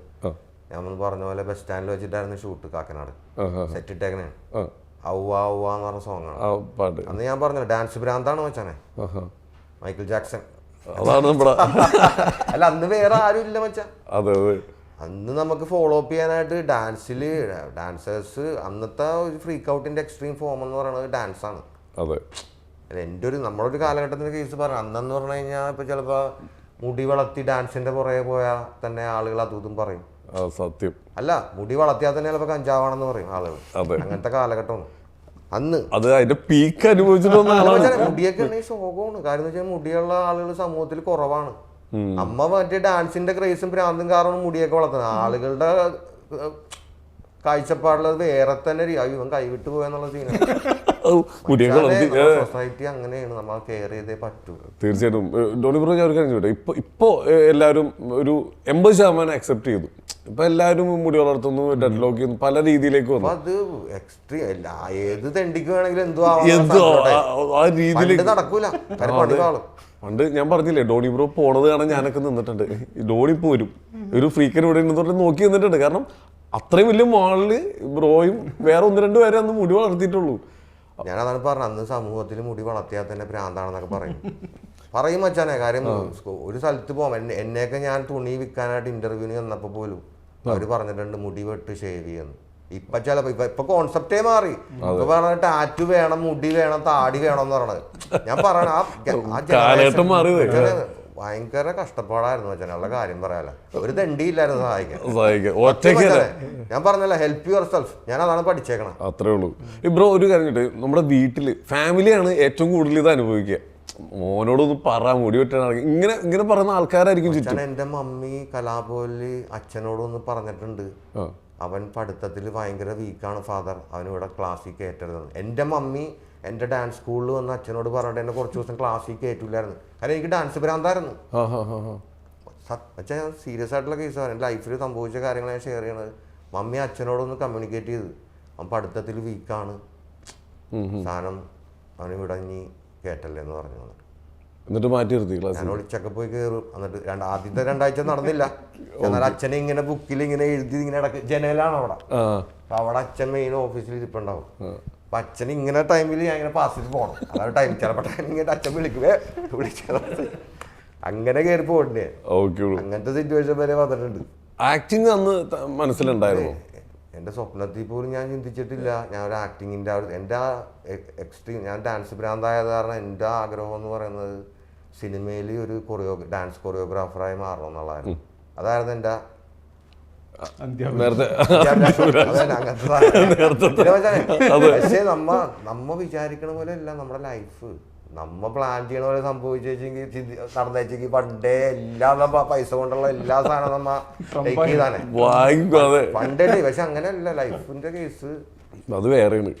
ഞാൻ പറഞ്ഞ പോലെ ബസ് സ്റ്റാൻഡിൽ വെച്ചിട്ടായിരുന്നു ഷൂട്ട് കാക്കനാട്. സെറ്റ് ഇട്ടേക്കണേ ഔവ ഔവ എന്ന് പറഞ്ഞ സോങ്ങാണ്. അന്ന് ഞാൻ പറഞ്ഞല്ലോ ഡാൻസ് ഭ്രാന്താണ് വെച്ചാനെ, മൈക്കിൾ ജാക്സൺ. അല്ല അന്ന് വേറെ ആരും ഇല്ല മച്ചാ. അന്ന് നമുക്ക് ഫോളോ അപ്പ് ചെയ്യാനായിട്ട് ഡാൻസേഴ്സ് അന്നത്തെ ഒരു ഫ്രീക്ക് ഔട്ടിന്റെ എക്സ്ട്രീം ഫോം എന്ന് പറയുന്നത് ഡാൻസാണ്. എൻ്റെ നമ്മുടെ ഒരു കാലഘട്ടത്തിന്റെ കേസ് പറഞ്ഞു. അന്നെന്ന് പറഞ്ഞു കഴിഞ്ഞാൽ ഇപ്പൊ ചിലപ്പോ മുടി വളർത്തി ഡാൻസിന്റെ പുറകെ പോയാൽ തന്നെ ആളുകൾ അതും പറയും. സത്യം. അല്ല മുടി വളർത്തിയാൽ തന്നെ ചിലപ്പോ കഞ്ചാവാണെന്ന് പറയും ആളുകൾ. അങ്ങനത്തെ കാലഘട്ടമാണ് അന്ന്. അത് അതിന്റെ പീക്ക് അനുഭവിച്ചിട്ട് മുടിയൊക്കെ ഉണ്ടെങ്കിൽ ശോകമാണ്. കാര്യം എന്ന് വെച്ചാൽ മുടിയുള്ള ആളുകൾ സമൂഹത്തിൽ കുറവാണ്. അമ്മ മറ്റേ ഡാൻസിന്റെ ക്രേസും ഭ്രാന്തും കാരണം മുടിയൊക്കെ വളർത്തുന്നത്. ആളുകളുടെ കാഴ്ചപ്പാടുള്ളത് വേറെ തന്നെ ഇവൻ കൈവിട്ടു പോയെന്നുള്ള സീനാണ്. സൊസൈറ്റി അങ്ങനെയാണ്, നമ്മൾ കെയർ ചെയ്തേ പറ്റൂ. തീർച്ചയായിട്ടും. ഡോണി ബ്രോ ഞാൻ ഒരു കാര്യം ചോദിക്കട്ടെ, ഇപ്പൊ എല്ലാവരും ഒരു 80% അക്സെപ്റ്റ് ചെയ്തു. ഇപ്പൊ എല്ലാവരും മുടി വളർത്തുന്നു, ഡെഡ് ലോക്ക് ചെയ്യുന്നു, പല രീതിയിലേക്ക് വന്നു. അത് എക്സ്ട്രീം അല്ല, ഏത് തെണ്ടിക്ക് വേണമെങ്കിലും എന്തോ ആ രീതിയിലേക്ക് നടക്കൂല. പണ്ട് ഞാൻ പറഞ്ഞില്ലേ ഡോണി ബ്രോ പോണത് കാണാൻ ഞാനൊക്കെ നിന്നിട്ടുണ്ട്. ഡോണി പോരും ഒരു ഫ്രീക്കൻ ഇവിടെ നോക്കി നിന്നിട്ടുണ്ട്. കാരണം അത്രയും വലിയ മോളില് ബ്രോയും വേറെ 1-2 പേരെ അന്ന് മുടി വളർത്തിയിട്ടുള്ളൂ. ഞാനതാണ് പറഞ്ഞത്, അന്ന് സമൂഹത്തിൽ മുടി വളർത്തിയാൽ തന്നെ ഭ്രാന്താണെന്നൊക്കെ പറയും മച്ചാനെ. കാര്യം ഒരു സ്ഥലത്ത് പോകാം, എന്നെയൊക്കെ ഞാൻ തുണി വിൽക്കാനായിട്ട് ഇന്റർവ്യൂവിന് വന്നപ്പോൾ പോലും അവര് പറഞ്ഞിട്ടുണ്ട് മുടി വെട്ട് ഷേവ് ചെയ്യുന്നു. ഇപ്പൊ ചിലപ്പോ ഇപ്പൊ കോൺസെപ്റ്റേ മാറി. ഇപ്പൊ പറഞ്ഞ ടാറ്റു വേണം, മുടി വേണം, താടി വേണം എന്ന് പറഞ്ഞത്. ഞാൻ പറയണ ഭയങ്കര കഷ്ടപ്പാടായിരുന്നു മച്ചാനുള്ള കാര്യം പറയാല. ഒരു ദണ്ടിയില്ലായിരുന്നു സഹായിക്കാൻ. ഞാൻ പറഞ്ഞല്ല ഹെൽപ്പ് യുവർ സെൽഫ്. ഞാൻ അതാണ് പഠിച്ചേക്കണം. അത്രേ ഉള്ളൂ. ബ്രോ ഒരു കാര്യം, നമ്മുടെ വീട്ടില് ഫാമിലിയാണ് ഏറ്റവും കൂടുതൽ ഇത് അനുഭവിക്കുക. മോനോടൊന്ന് പറ മുടി വെട്ടാൻ ഇങ്ങനെ പറയുന്ന ആൾക്കാരായിരിക്കും ചുറ്റും. എന്റെ മമ്മി കലാപോലി അച്ഛനോടൊന്ന് പറഞ്ഞിട്ടുണ്ട്, അവൻ പഠിത്തത്തിൽ ഭയങ്കര വീക്കാണ് ഫാദർ, അവനിവിടെ ക്ലാസ്സിൽ കയറ്റരുത്. എൻ്റെ മമ്മി എൻ്റെ ഡാൻസ് സ്കൂളിൽ വന്ന് അച്ഛനോട് പറഞ്ഞിട്ട് എന്നെ കുറച്ച് ദിവസം ക്ലാസ്സിൽ കയറ്റില്ലായിരുന്നു. കാരണം എനിക്ക് ഡാൻസ് ഭ്രാന്തായിരുന്നു. ഞാൻ സീരിയസ് ആയിട്ടുള്ള കേസാണ്. എൻ്റെ ലൈഫിൽ സംഭവിച്ച കാര്യങ്ങൾ ഞാൻ ഷെയർ ചെയ്യണത്. മമ്മി അച്ഛനോടൊന്ന് കമ്മ്യൂണിക്കേറ്റ് ചെയ്ത്, അവൻ പഠിത്തത്തിൽ വീക്കാണ്, സാധനം അവനിവിടെ ഇനി കയറ്റല്ലേ എന്ന് പറഞ്ഞു. എന്നിട്ട് മാറ്റി നിർത്തി ഞാൻ ഒളിച്ചൊക്കെ പോയി കയറും. എന്നിട്ട് ആദ്യത്തെ 2 ആഴ്ച നടന്നില്ല. എന്നാൽ അച്ഛനെ ഇങ്ങനെ ബുക്കിൽ ഇങ്ങനെ എഴുതി ഇങ്ങനെ ഇടക്ക് ജനലാണ് അവിടെ. അപ്പൊ അവിടെ അച്ഛൻ മെയിൻ ഓഫീസിൽ ഇരിപ്പുണ്ടാവും. അപ്പൊ അച്ഛൻ ഇങ്ങനെ ടൈമിൽ ഞാൻ ഇങ്ങനെ പാസ് ചെയ്ത് പോകണം. അതാണ് ടൈം. ചിലപ്പോൾ ടൈം ഇങ്ങനെ അച്ഛൻ വിളിക്കുവേ അങ്ങനെ കയറി പോകണ്ടേ. അങ്ങനത്തെ സിറ്റുവേഷൻ വരെ വന്നിട്ടുണ്ട്. ആക്ടിങ് അന്ന് മനസ്സിലുണ്ടായിരുന്നു. എൻ്റെ സ്വപ്നത്തിൽ പോലും ഞാൻ ചിന്തിച്ചിട്ടില്ല ഞാൻ ഒരു ആക്ടിങ്ങിൻ്റെ എൻ്റെ എക്സ്ട്രീം. ഞാൻ ഡാൻസ് ഭ്രാന്തായത് കാരണം എൻ്റെ ആഗ്രഹം എന്ന് പറയുന്നത് സിനിമയിൽ ഒരു ഡാൻസ് കൊറിയോഗ്രാഫറായി മാറണം എന്നുള്ളതായിരുന്നു. അതായിരുന്നു എൻ്റെ പക്ഷേ നമ്മ വിചാരിക്കണ പോലെ അല്ല നമ്മുടെ ലൈഫ്. നമ്മ പ്ലാൻ ചെയ്യണ പോലെ സംഭവിച്ചെങ്കിൽ നടന്നേച്ചെങ്കിൽ പണ്ടേ എല്ലാ പൈസ കൊണ്ടുള്ള എല്ലാ സാധനവും നമ്മ ടേക്ക് ചെയ്താനെ പണ്ടേ. പക്ഷെ അങ്ങനെയല്ല ലൈഫിന്റെ കേസ്. അത് വേറെയാണ്.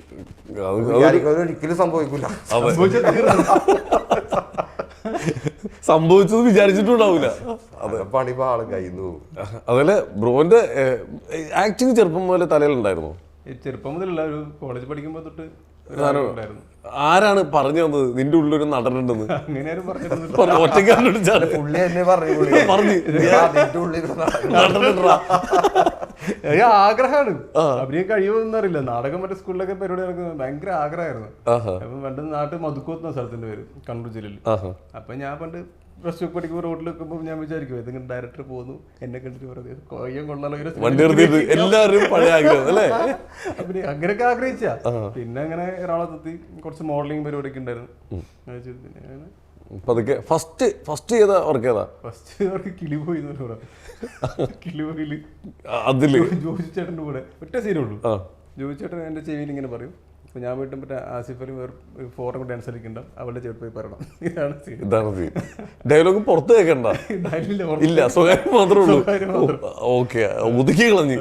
ഒരിക്കലും സംഭവിക്കില്ല. സംഭവിച്ചത് വിചാരിച്ചിട്ടുണ്ടാവില്ല. പണി ആള് കയ്യിൽ. അതുപോലെ ബ്രോന്റെ ആക്ടിങ് ചെറുപ്പം മുതലേ തലയിലുണ്ടായിരുന്നു? ചെറുപ്പം മുതലുള്ള ഒരു കോളേജ് പഠിക്കുമ്പോ തൊട്ട് ആരാണ് പറഞ്ഞു തന്നത് നിന്റെ ഉള്ളൊരു നടനുണ്ടെന്ന്? അങ്ങനെ ഒറ്റക്കാരനോട് പുള്ളി എന്നെ പറഞ്ഞു ആഗ്രഹമാണ്. അഭിനയം കഴിയുമെന്ന് അറിയില്ല. നാടകം മറ്റേ സ്കൂളിലൊക്കെ പരിപാടി നടക്കുന്നത് ഭയങ്കര ആഗ്രഹമായിരുന്നു. അപ്പൊ പണ്ട് നാട്ടിൽ മധുക്കോത്ത് എന്ന സ്ഥലത്തിന്റെ പേര്, കണ്ണൂർ ജില്ലയിൽ. അപ്പൊ ഞാൻ പണ്ട് പ്ലസ് ടു പഠിക്കുമ്പോൾ റോഡിൽ വെക്കുമ്പോൾ ഞാൻ വിചാരിക്കും ഏതെങ്കിലും ഡയറക്ടർ പോകുന്നു എന്നെ കണ്ടിട്ട് പറയുന്നത് കൊയ്യം കൊള്ളാലോ എല്ലാവരും പഴയ ആഗ്രഹം അല്ലേ? പിന്നെ അങ്ങനെയൊക്കെ ആഗ്രഹിച്ചാ. പിന്നെ അങ്ങനെ എറണാകുളത്തെത്തി കുറച്ച് മോഡലിംഗ് പരിപാടിയൊക്കെ ഉണ്ടായിരുന്നു. പിന്നെ ഫസ്റ്റ് ചെയ്ത വർക്ക് ഏതാ? ഫസ്റ്റ് വർക്ക് കിളിപോയി എന്ന് പറയാം. കിളിപോയില് അതില് ജോഷി ചേട്ടൻ്റെ കൂടെ ഒറ്റ സീനുള്ളൂ. ജോഷി ചേട്ടൻ എന്റെ ചെവിയിൽ ഇങ്ങനെ പറയും, അപ്പൊ ഞാൻ വീട്ടും മറ്റേ ആസിഫ് അലി ഫോറിൻ ഡാൻസ് കളിക്കണ്ട, അവളുടെ ചേർത്ത് പോയി പറയണം. ഇതാണ് സീൻ. ഡയലോഗ് പുറത്ത് കേൾക്കണ്ട, ഇല്ല സ്വകാര്യം മാത്രമേ ഉള്ളൂ. ഓക്കെ, ഒതുക്കി കളഞ്ഞു.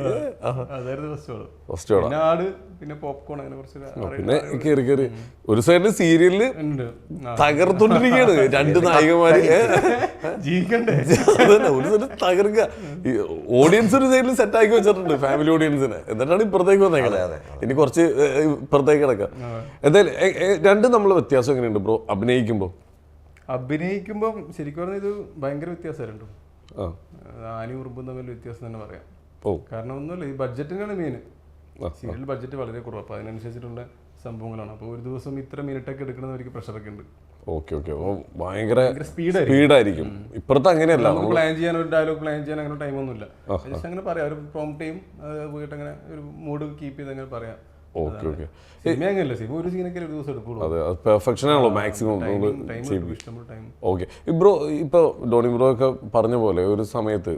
അതായിരുന്നു ഫസ്റ്റ് ഫസ്റ്റ് പിന്നെ ആട്, പിന്നെ പോപ്കോൺ, അങ്ങനെ കുറച്ച്. പിന്നെ കേറി കേറി ഒരു സൈഡില് സീരിയലില് തകർത്തോണ്ടിരിക്കുകയാണ് രണ്ട് നായികമാര്. ജീവിക്കണ്ടേ? അതന്നെ, ഒരു സൈഡിൽ തകർക്കുക. ഓഡിയൻസ് ഒരു സൈഡിൽ സെറ്റ് ആക്കി വെച്ചിട്ടുണ്ട്, ഫാമിലി ഓഡിയൻസിനെ. എന്നിട്ടാണ് ഇപ്പുറത്തേക്ക് വന്നേക്കുന്നത്. ഇനി കുറച്ച് ഇപ്പുറത്തേക്ക് കിടക്കാം. എന്തായാലും രണ്ടും നമ്മള് വ്യത്യാസം എങ്ങനെയുണ്ട് ബ്രോ അഭിനയിക്കുമ്പോ? അഭിനയിക്കുമ്പം ശരിക്കും പറഞ്ഞാൽ ഇത് ഭയങ്കര വ്യത്യാസമായിരുന്നു. ആനി ഉറുമ്പും തമ്മിൽ വ്യത്യാസം തന്നെ പറയാം. കാരണം ഒന്നുമില്ല, ഈ ബഡ്ജറ്റിനാണ് മെയിൻ. സീരിയൽ ബഡ്ജറ്റ് വളരെ കുറവ്, അപ്പൊ അതിനനുസരിച്ചിട്ടുള്ള സംഭവങ്ങളാണ്. അപ്പോൾ ഒരു ദിവസം ഇത്ര മിനിറ്റൊക്കെ എടുക്കണമെന്നവർക്ക് പ്രഷറൊക്കെ ഉണ്ട്. ഓക്കെ ഓക്കെ, ഭയങ്കര സ്പീഡായിരിക്കും. ഇപ്പുറത്ത് അങ്ങനെയല്ല, പ്ലാൻ ചെയ്യാൻ ഒരു ഡയലോഗ് പ്ലാൻ ചെയ്യാൻ അങ്ങനെ ടൈമൊന്നുമില്ല. ജസ്റ്റ് അങ്ങനെ പറയാം, ഒരു പ്രോംപ്റ്റ് ചെയ്യും, പോയിട്ട് അങ്ങനെ ഒരു മൂഡ് കീപ്പ് ചെയ്ത് അങ്ങനെ പറയാം. Okay okay. സിനിമ അങ്ങനെയല്ല, സിനിമ ഒരു സീനൊക്കെ ഒരു ദിവസം എടുക്കുള്ളൂ. അതെ, പെർഫെക്ഷൻ ആണല്ലോ മാക്സിമം. ഓക്കെ ബ്രോ, ഇപ്പൊ ഡോണി ബ്രോ ഒക്കെ പറഞ്ഞ പോലെ ഒരു സമയത്ത്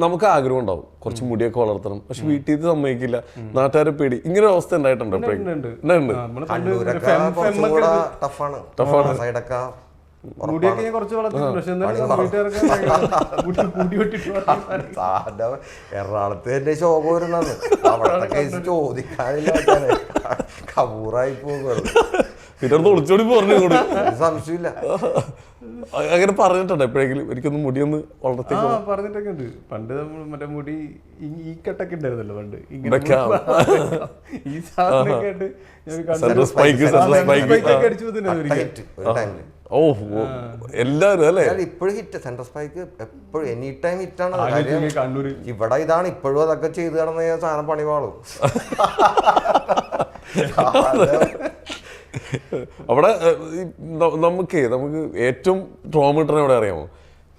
നമുക്ക് ആഗ്രഹം ഉണ്ടാവും കുറച്ച് മുടിയൊക്കെ വളർത്തണം, പക്ഷെ വീട്ടിൽ സമ്മതിക്കില്ല, നാട്ടുകാരെ പേടി, ഇങ്ങനെ ഒരു അവസ്ഥ ഉണ്ടായിട്ടുണ്ടോ? മുടിയൊക്കെ ഞാൻ കുറച്ച് വളർത്തിട്ടുണ്ട്, പക്ഷെ എറണാകുളത്ത് എന്റെ ശോകം വരുന്നത് അവിടെ കേസ് ചോദിക്കാനില്ല, കബൂറായി പോകുന്നത്. പിന്നെ ഒളിച്ചോടി പറഞ്ഞു സംശയമില്ല. അങ്ങനെ പറഞ്ഞിട്ടുണ്ടോ എപ്പോഴെങ്കിലും എനിക്കൊന്ന് മുടിയൊന്ന് വളർത്തി? പറഞ്ഞിട്ടൊക്കെ ഉണ്ട്. പണ്ട് നമ്മൾ മറ്റേ മുടി ഈ കെട്ടൊക്കെ ഉണ്ടായിരുന്നല്ലോ പണ്ട്, ഇങ്ങനെ ഈ സാധനമൊക്കെ ആയിട്ട് അടിച്ചു പോകുന്നുണ്ടായിരുന്നു. ഓ, എല്ലാവരും അല്ലേ? ഇപ്പോഴും ഹിറ്റ് സെൻട്രൽ സ്പൈക്ക് എപ്പോഴും എനി ടൈം ഹിറ്റാണ്. കണ്ണൂര് ഇവിടെ ഇതാണ് ഇപ്പോഴും അതൊക്കെ ചെയ്ത് കിടന്ന സാധനം പണി പാളും. അവിടെ നമുക്ക് ഏറ്റവും ട്രോമ കിട്ടണ എവിടെ അറിയാമോ?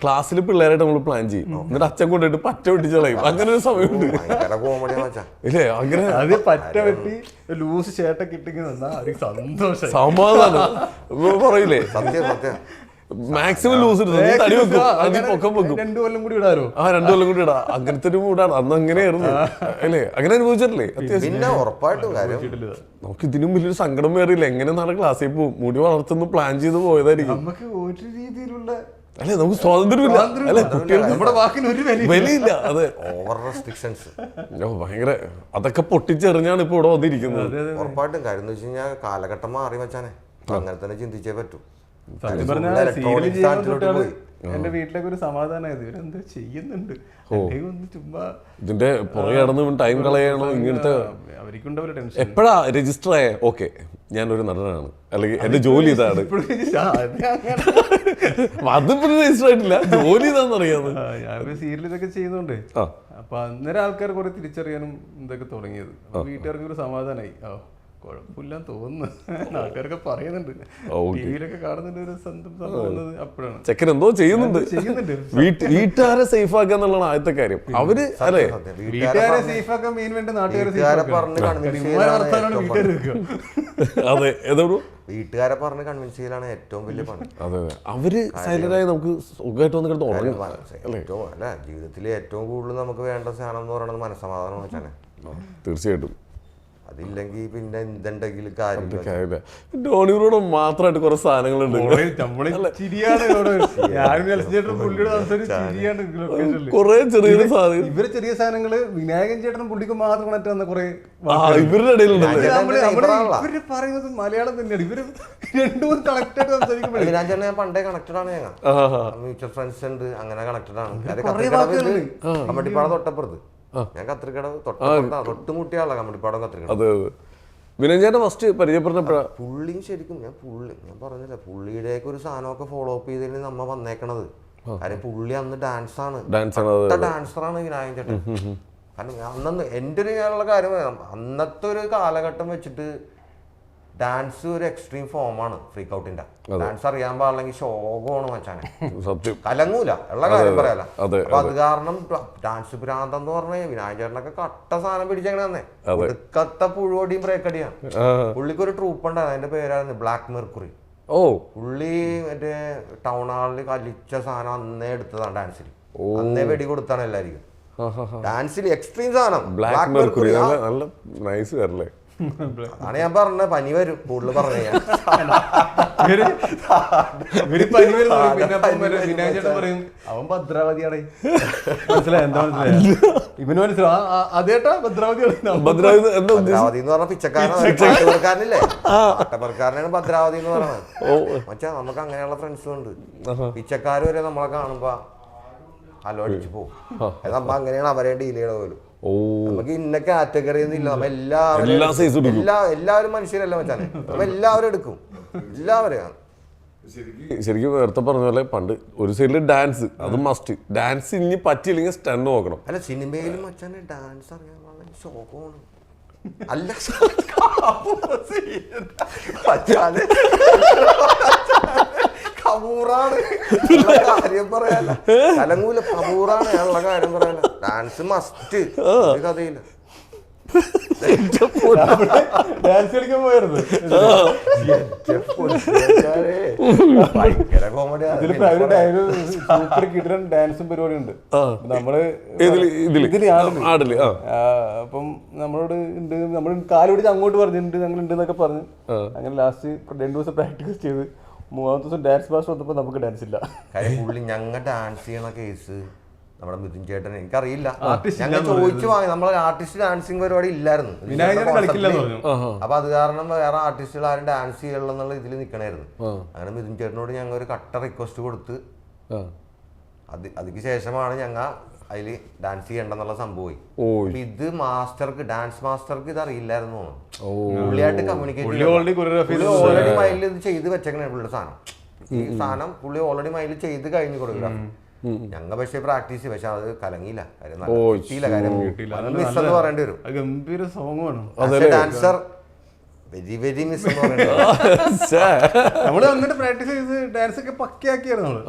ക്ലാസ്സിൽ പിള്ളേരായിട്ട് നമ്മൾ പ്ലാൻ ചെയ്യും, എന്നിട്ട് അച്ഛൻ കൊണ്ടിട്ട് പറ്റ വെട്ടിച്ച് കളയും. അങ്ങനെ ഒരു സമയമുണ്ട് ഇല്ലേ? അങ്ങനെ അത് പറ്റ വെട്ടി ലൂസ് ഷർട്ടൊക്കെ ഇട്ടിങ്ങനെ സന്തോഷം സമാധാനം പറയില്ലേ? സത്യം സത്യം. മാക്സിമം ലൂസ് തടി വെക്കും, അതിൽ പൊക്കം വെക്കും. 2 കൊല്ലം കൂടി ഇടാറോ? 2 കൊല്ലം കൂടി ഇടാം. അങ്ങനത്തെ ഒരു മൂടാണ് അന്ന്. അങ്ങനെയായിരുന്നു അല്ലേ? അങ്ങനെ അനുഭവിച്ചിട്ടില്ലേ? പിന്നെ ഉറപ്പായിട്ടും കാര്യം നമുക്ക് ഇതിനും വലിയൊരു സങ്കടം വേറില്ല. എങ്ങനെ നാളെ ക്ലാസ്സിൽ പോകും, മുടി വളർത്തുന്നു പ്ലാൻ ചെയ്ത് പോയതായിരിക്കും. നമുക്ക് ഒരു രീതിയിലുള്ള അല്ലെ, നമുക്ക് സ്വാതന്ത്ര്യമില്ല അല്ലെ? കുട്ടികൾക്ക് നമ്മുടെ വാക്കിന് ഒരു വിലയില്ല. അതെ, ഓവർ റെസ്ട്രിക്ഷൻസ് ഭയങ്കര. അതൊക്കെ പൊട്ടിച്ചെറിഞ്ഞാണ് ഇപ്പൊ ഇവിടെ വന്നിരിക്കുന്നത്. ഉറപ്പായിട്ടും കാര്യം എന്ന് വെച്ച് കഴിഞ്ഞാൽ കാലഘട്ടം മാറി വെച്ചാനെ, അങ്ങനെ തന്നെ ചിന്തിച്ചേ പറ്റൂ. സത്യം പറഞ്ഞാൽ എന്റെ വീട്ടിലേക്ക് ഒരു സമാധാനമായത് ഇവരെന്താ ചെയ്യുന്നുണ്ട്, ചുമ്മാ ഇതിന്റെ പുറകെ നടന്ന് ടൈം കളയണോ ഇങ്ങനത്തെ അവർക്കുണ്ടാവില്ല ടെൻഷൻ. എപ്പോഴാ രജിസ്റ്റർ ആയ ഓക്കെ ഞാനൊരു നടനാണ് അല്ലെങ്കിൽ എന്റെ ജോലി ഇതാണ്? അതിപ്പോ രജിസ്റ്റർ ആയിട്ടില്ല, ജോലി ഇതാന്ന് അറിയാമോ? ഞാൻ സീരിയൽ ഇതൊക്കെ ചെയ്യുന്നുണ്ട്. അപ്പൊ അന്നേരം ആൾക്കാർ കുറെ തിരിച്ചറിയാനും ഇതൊക്കെ തുടങ്ങിയത്. വീട്ടുകാർക്ക് ഒരു സമാധാനമായി. കുഴപ്പമില്ല തോന്നുന്നു, നാട്ടുകാരൊക്കെ പറയുന്നുണ്ട്, ടിവിയിലൊക്കെ കാണുന്നുണ്ട് ഒരു സംഭവം. അപ്പോഴാണ് ചെക്കൻ എന്തോ ചെയ്യുന്നുണ്ട്. വീട്ടുകാരെ സേഫ് ആക്കുക എന്നുള്ളതാണ് ആദ്യത്തെ കാര്യം. അവര് അല്ലെ വീട്ടുകാരെ സേഫ് ആക്കാൻ മെയിൻ വേണ്ട നാട്ടുകാരെ. അതെ, ഏതോ വീട്ടുകാരെ പറഞ്ഞ് കൺവിൻസ് ചെയ്യലാണ് ഏറ്റവും വലിയ പണി. അതെ, അവര് സൈലന്റായി നമുക്ക് സുഖമായിട്ട് വന്ന് കിടന്ന് ഉറങ്ങും. അല്ല, ജീവിതത്തിൽ ഏറ്റവും കൂടുതൽ നമുക്ക് വേണ്ട സാധനം എന്ന് പറയുന്നത് മനസ്സമാധാനം വെച്ചാണ്. തീർച്ചയായിട്ടും. അതില്ലെങ്കിൽ പിന്നെ എന്തുണ്ടെങ്കിലും കാര്യമില്ല. ധോണി ബ്രോയുടെ മാത്രമായിട്ട് കുറെ സാധനങ്ങളുണ്ട്, കുറെ ചെറിയ സാധനം. ഇവര് ചെറിയ സാധനങ്ങള് വിനായകൻ ചേട്ടനും പുള്ളിക്ക് മാത്രം കണക്ട് വന്ന കുറെ ഇവരുടെ ഇടയിലുണ്ടല്ലോ. ഇവര് പറയുന്നത് മലയാളം തന്നെയാണ്. ഇവര് രണ്ടും കണക്ട് ആയിട്ട് സംസാരിക്കുമ്പോൾ വിനായകൻ ഞാൻ പണ്ടേ കണക്റ്റഡ് ആണ്. ഞങ്ങൾ മ്യൂച്വൽ ഫ്രണ്ട്സ് ഉണ്ട്, അങ്ങനെ കണക്റ്റഡ് ആണ്. കമ്മട്ടിപ്പാടം തൊട്ടപ്പുറത്ത്, ഞാൻ കത്രിക്കടവ് തൊട്ടുമുട്ടിയാളാ കമ്മട്ടിപ്പാടം കത്രിക്കടവ്. അതെ അതെ. വിനയൻ ഫസ്റ്റ് പരിചയപ്പെടുന്നപ്പോഴാ പുള്ളിയും ശരിക്കും ഞാൻ പറഞ്ഞില്ല, പുള്ളിയുടെയൊക്കെ ഒരു സാധനമൊക്കെ ഫോളോ അപ്പ് ചെയ്തതിന് നമ്മ വന്നേക്കണത്. കാര്യം പുള്ളി അന്ന് ഡാൻസറാണ്, ഡാൻസറാണ് വിനായകൻ ചേട്ടൻ. കാരണം അന്നു എൻ്റെ ഒരു ഉള്ള കാര്യം അന്നത്തെ ഒരു കാലഘട്ടം വെച്ചിട്ട് ഡാൻസ് ഒരു എക്സ്ട്രീം ഫോമാണ് ഫ്രീക്ക് ഔട്ടിന്റെ. ഡാൻസ് അറിയാൻ പാടില്ലെങ്കിൽ ശോകമാണ് മച്ചാനെ, സത്യം കലങ്ങൂല ഉള്ള കാര്യം പറയാല. അപ്പൊ അത് കാരണം ഡാൻസ് ഭ്രാന്തം എന്ന് പറഞ്ഞ വിനായകൻ ചേട്ടനൊക്കെ കട്ട സാധനം പിടിച്ചേക്കണേ. ഒടുക്കത്തെ പുഴുവടിയും ബ്രേക്കടിയാണ്. പുള്ളിക്ക് ഒരു ട്രൂപ്പ് ഉണ്ടായിരുന്നു, അതിന്റെ പേരായിരുന്നു ബ്ലാക്ക് മെർക്കുറി. പുള്ളി മറ്റേ ടൗൺ ഹാളിൽ കലിച്ച സാധനം അന്നേ എടുത്തതാണ് ഡാൻസിൽ. അന്നേ വെടി കൊടുത്താണ് എല്ലാവർക്കും ഡാൻസിൽ എക്സ്ട്രീം സാധനം ബ്ലാക്ക് മെർക്കുറി. നല്ല നൈസ് വരല്ലേ. അതാണ് ഞാൻ പറഞ്ഞത്, പനി വരും കൂടുതൽ പറഞ്ഞു ഞാൻ. പറയും അവൻ ഭദ്രാവതിയാണ്, മനസ്സിലായി എന്താ മനസ്സിലായി ഇവന് മനസ്സിലാവും. അതേട്ടാ ഭദ്രാവതി. ഭദ്രാവതി എന്ന് പറഞ്ഞ പിച്ചക്കാരനില്ലേ, ആട്ടപ്പറക്കാരനാണ് ഭദ്രാവതി എന്ന് പറയുന്നത്. മച്ചാ നമുക്ക് അങ്ങനെയുള്ള ഫ്രണ്ട്സും ഉണ്ട്. പിച്ചക്കാർ വരെ നമ്മളെ കാണുമ്പോ ഹലോ അടിച്ചു പോകും. നമ്മ അങ്ങനെയാണ് അവരെ ഡീൽ ചെയ്യണ പോലും. നമുക്ക് ഇന്ന കാറ്റഗറി ഒന്നും നമ്മ എല്ലാവരും മനുഷ്യരല്ല മച്ചാനെ, നമ്മ എല്ലാവരും എടുക്കും, എല്ലാവരെയും. ശരിക്കും നേരത്തെ പറഞ്ഞ പോലെ പണ്ട് ഒരു സൈഡില് ഡാൻസ്, അത് മസ്റ്റ്. ഡാൻസ് ഇനി പറ്റിയില്ലെങ്കിൽ സ്റ്റണ്ട് നോക്കണം. അല്ല സിനിമയിലും മച്ചാനെ ഡാൻസ് അറിയാൻ വളരെ ശോകമാണ്. അല്ല കപൂറാണ് കാര്യം പറയാല, കലങ്ങൂല കപൂറാണ് ഉള്ള കാര്യം പറയാല. ഡാൻസ് മസ്റ്റ് കഥയില്ല. ഡാൻസ് കളിക്കാൻ പോയായിരുന്നു ഭയങ്കര കോമഡിയാണ്. സൂപ്പർ കിടിലൻ ഡാൻസും പരിപാടി ഉണ്ട് നമ്മള് അപ്പം നമ്മളോട് ഉണ്ട്, നമ്മൾ കാല് പിടിച്ച് അങ്ങോട്ട് പറഞ്ഞിട്ടുണ്ട് ഞങ്ങൾ ഉണ്ട് എന്നൊക്കെ പറഞ്ഞ് അങ്ങനെ ലാസ്റ്റ് 2 ദിവസം പ്രാക്ടീസ് ചെയ്ത് 3-ാമത്തെ ദിവസം ഡാൻസ് മാസ്റ്റർ വന്നപ്പോ നമുക്ക് ഡാൻസ് ഇല്ല. കാര്യം പുള്ളി ഞങ്ങൾ ഡാൻസ് ചെയ്യണ കേസ് നമ്മുടെ മിഥുൻ ചേട്ടൻ എനിക്കറിയില്ല, ഞങ്ങൾ ചോദിച്ചു വാങ്ങി. നമ്മളെ ആർട്ടിസ്റ്റ് ഡാൻസിങ് പരിപാടി ഇല്ലായിരുന്നു. അപ്പൊ അത് കാരണം വേറെ ആർട്ടിസ്റ്റുകൾ ആരും ഡാൻസ് ചെയ്യണം എന്നുള്ള ഇതിൽ നിൽക്കണായിരുന്നു. അങ്ങനെ മിഥുൻ ചേട്ടനോട് ഞങ്ങൾ ഒരു കട്ട റിക്വസ്റ്റ് കൊടുത്ത് അതിന് ശേഷമാണ് ഞങ്ങൾ അതിൽ ഡാൻസ് ചെയ്യണ്ടെന്നുള്ള സംഭവം. ഇത് മാസ്റ്റർക്ക് ഡാൻസ് മാസ്റ്റർക്ക് ഇത് അറിയില്ലായിരുന്നു. പുള്ളിയായിട്ട് കമ്മ്യൂണിക്കേറ്റ് ഓൾറെഡി മൈൻഡിൽ ഇത് ചെയ്ത് വെച്ചേക്കണേ പുള്ളിയുടെ സാധനം. ഈ സാധനം പുള്ളി ഓൾറെഡി മൈൻഡിൽ ചെയ്ത് കഴിഞ്ഞ് കൊടുക്കുക. ഞങ്ങൾ പക്ഷേ പ്രാക്ടീസ്, പക്ഷെ അത് കലങ്ങിയില്ല. മിസ് എന്ന് പറയേണ്ടി വരും. ഗംഭീര സോങ്ങാണ് ഡാൻസർ, വെരി വെരി മിസ് എന്ന് പറയേണ്ടി വരും. നമ്മള് നന്നായിട്ട് പ്രാക്ടീസ് ചെയ്ത് ഡാൻസ് ഒക്കെ പക്കയാക്കിയായിരുന്നു. നമ്മള്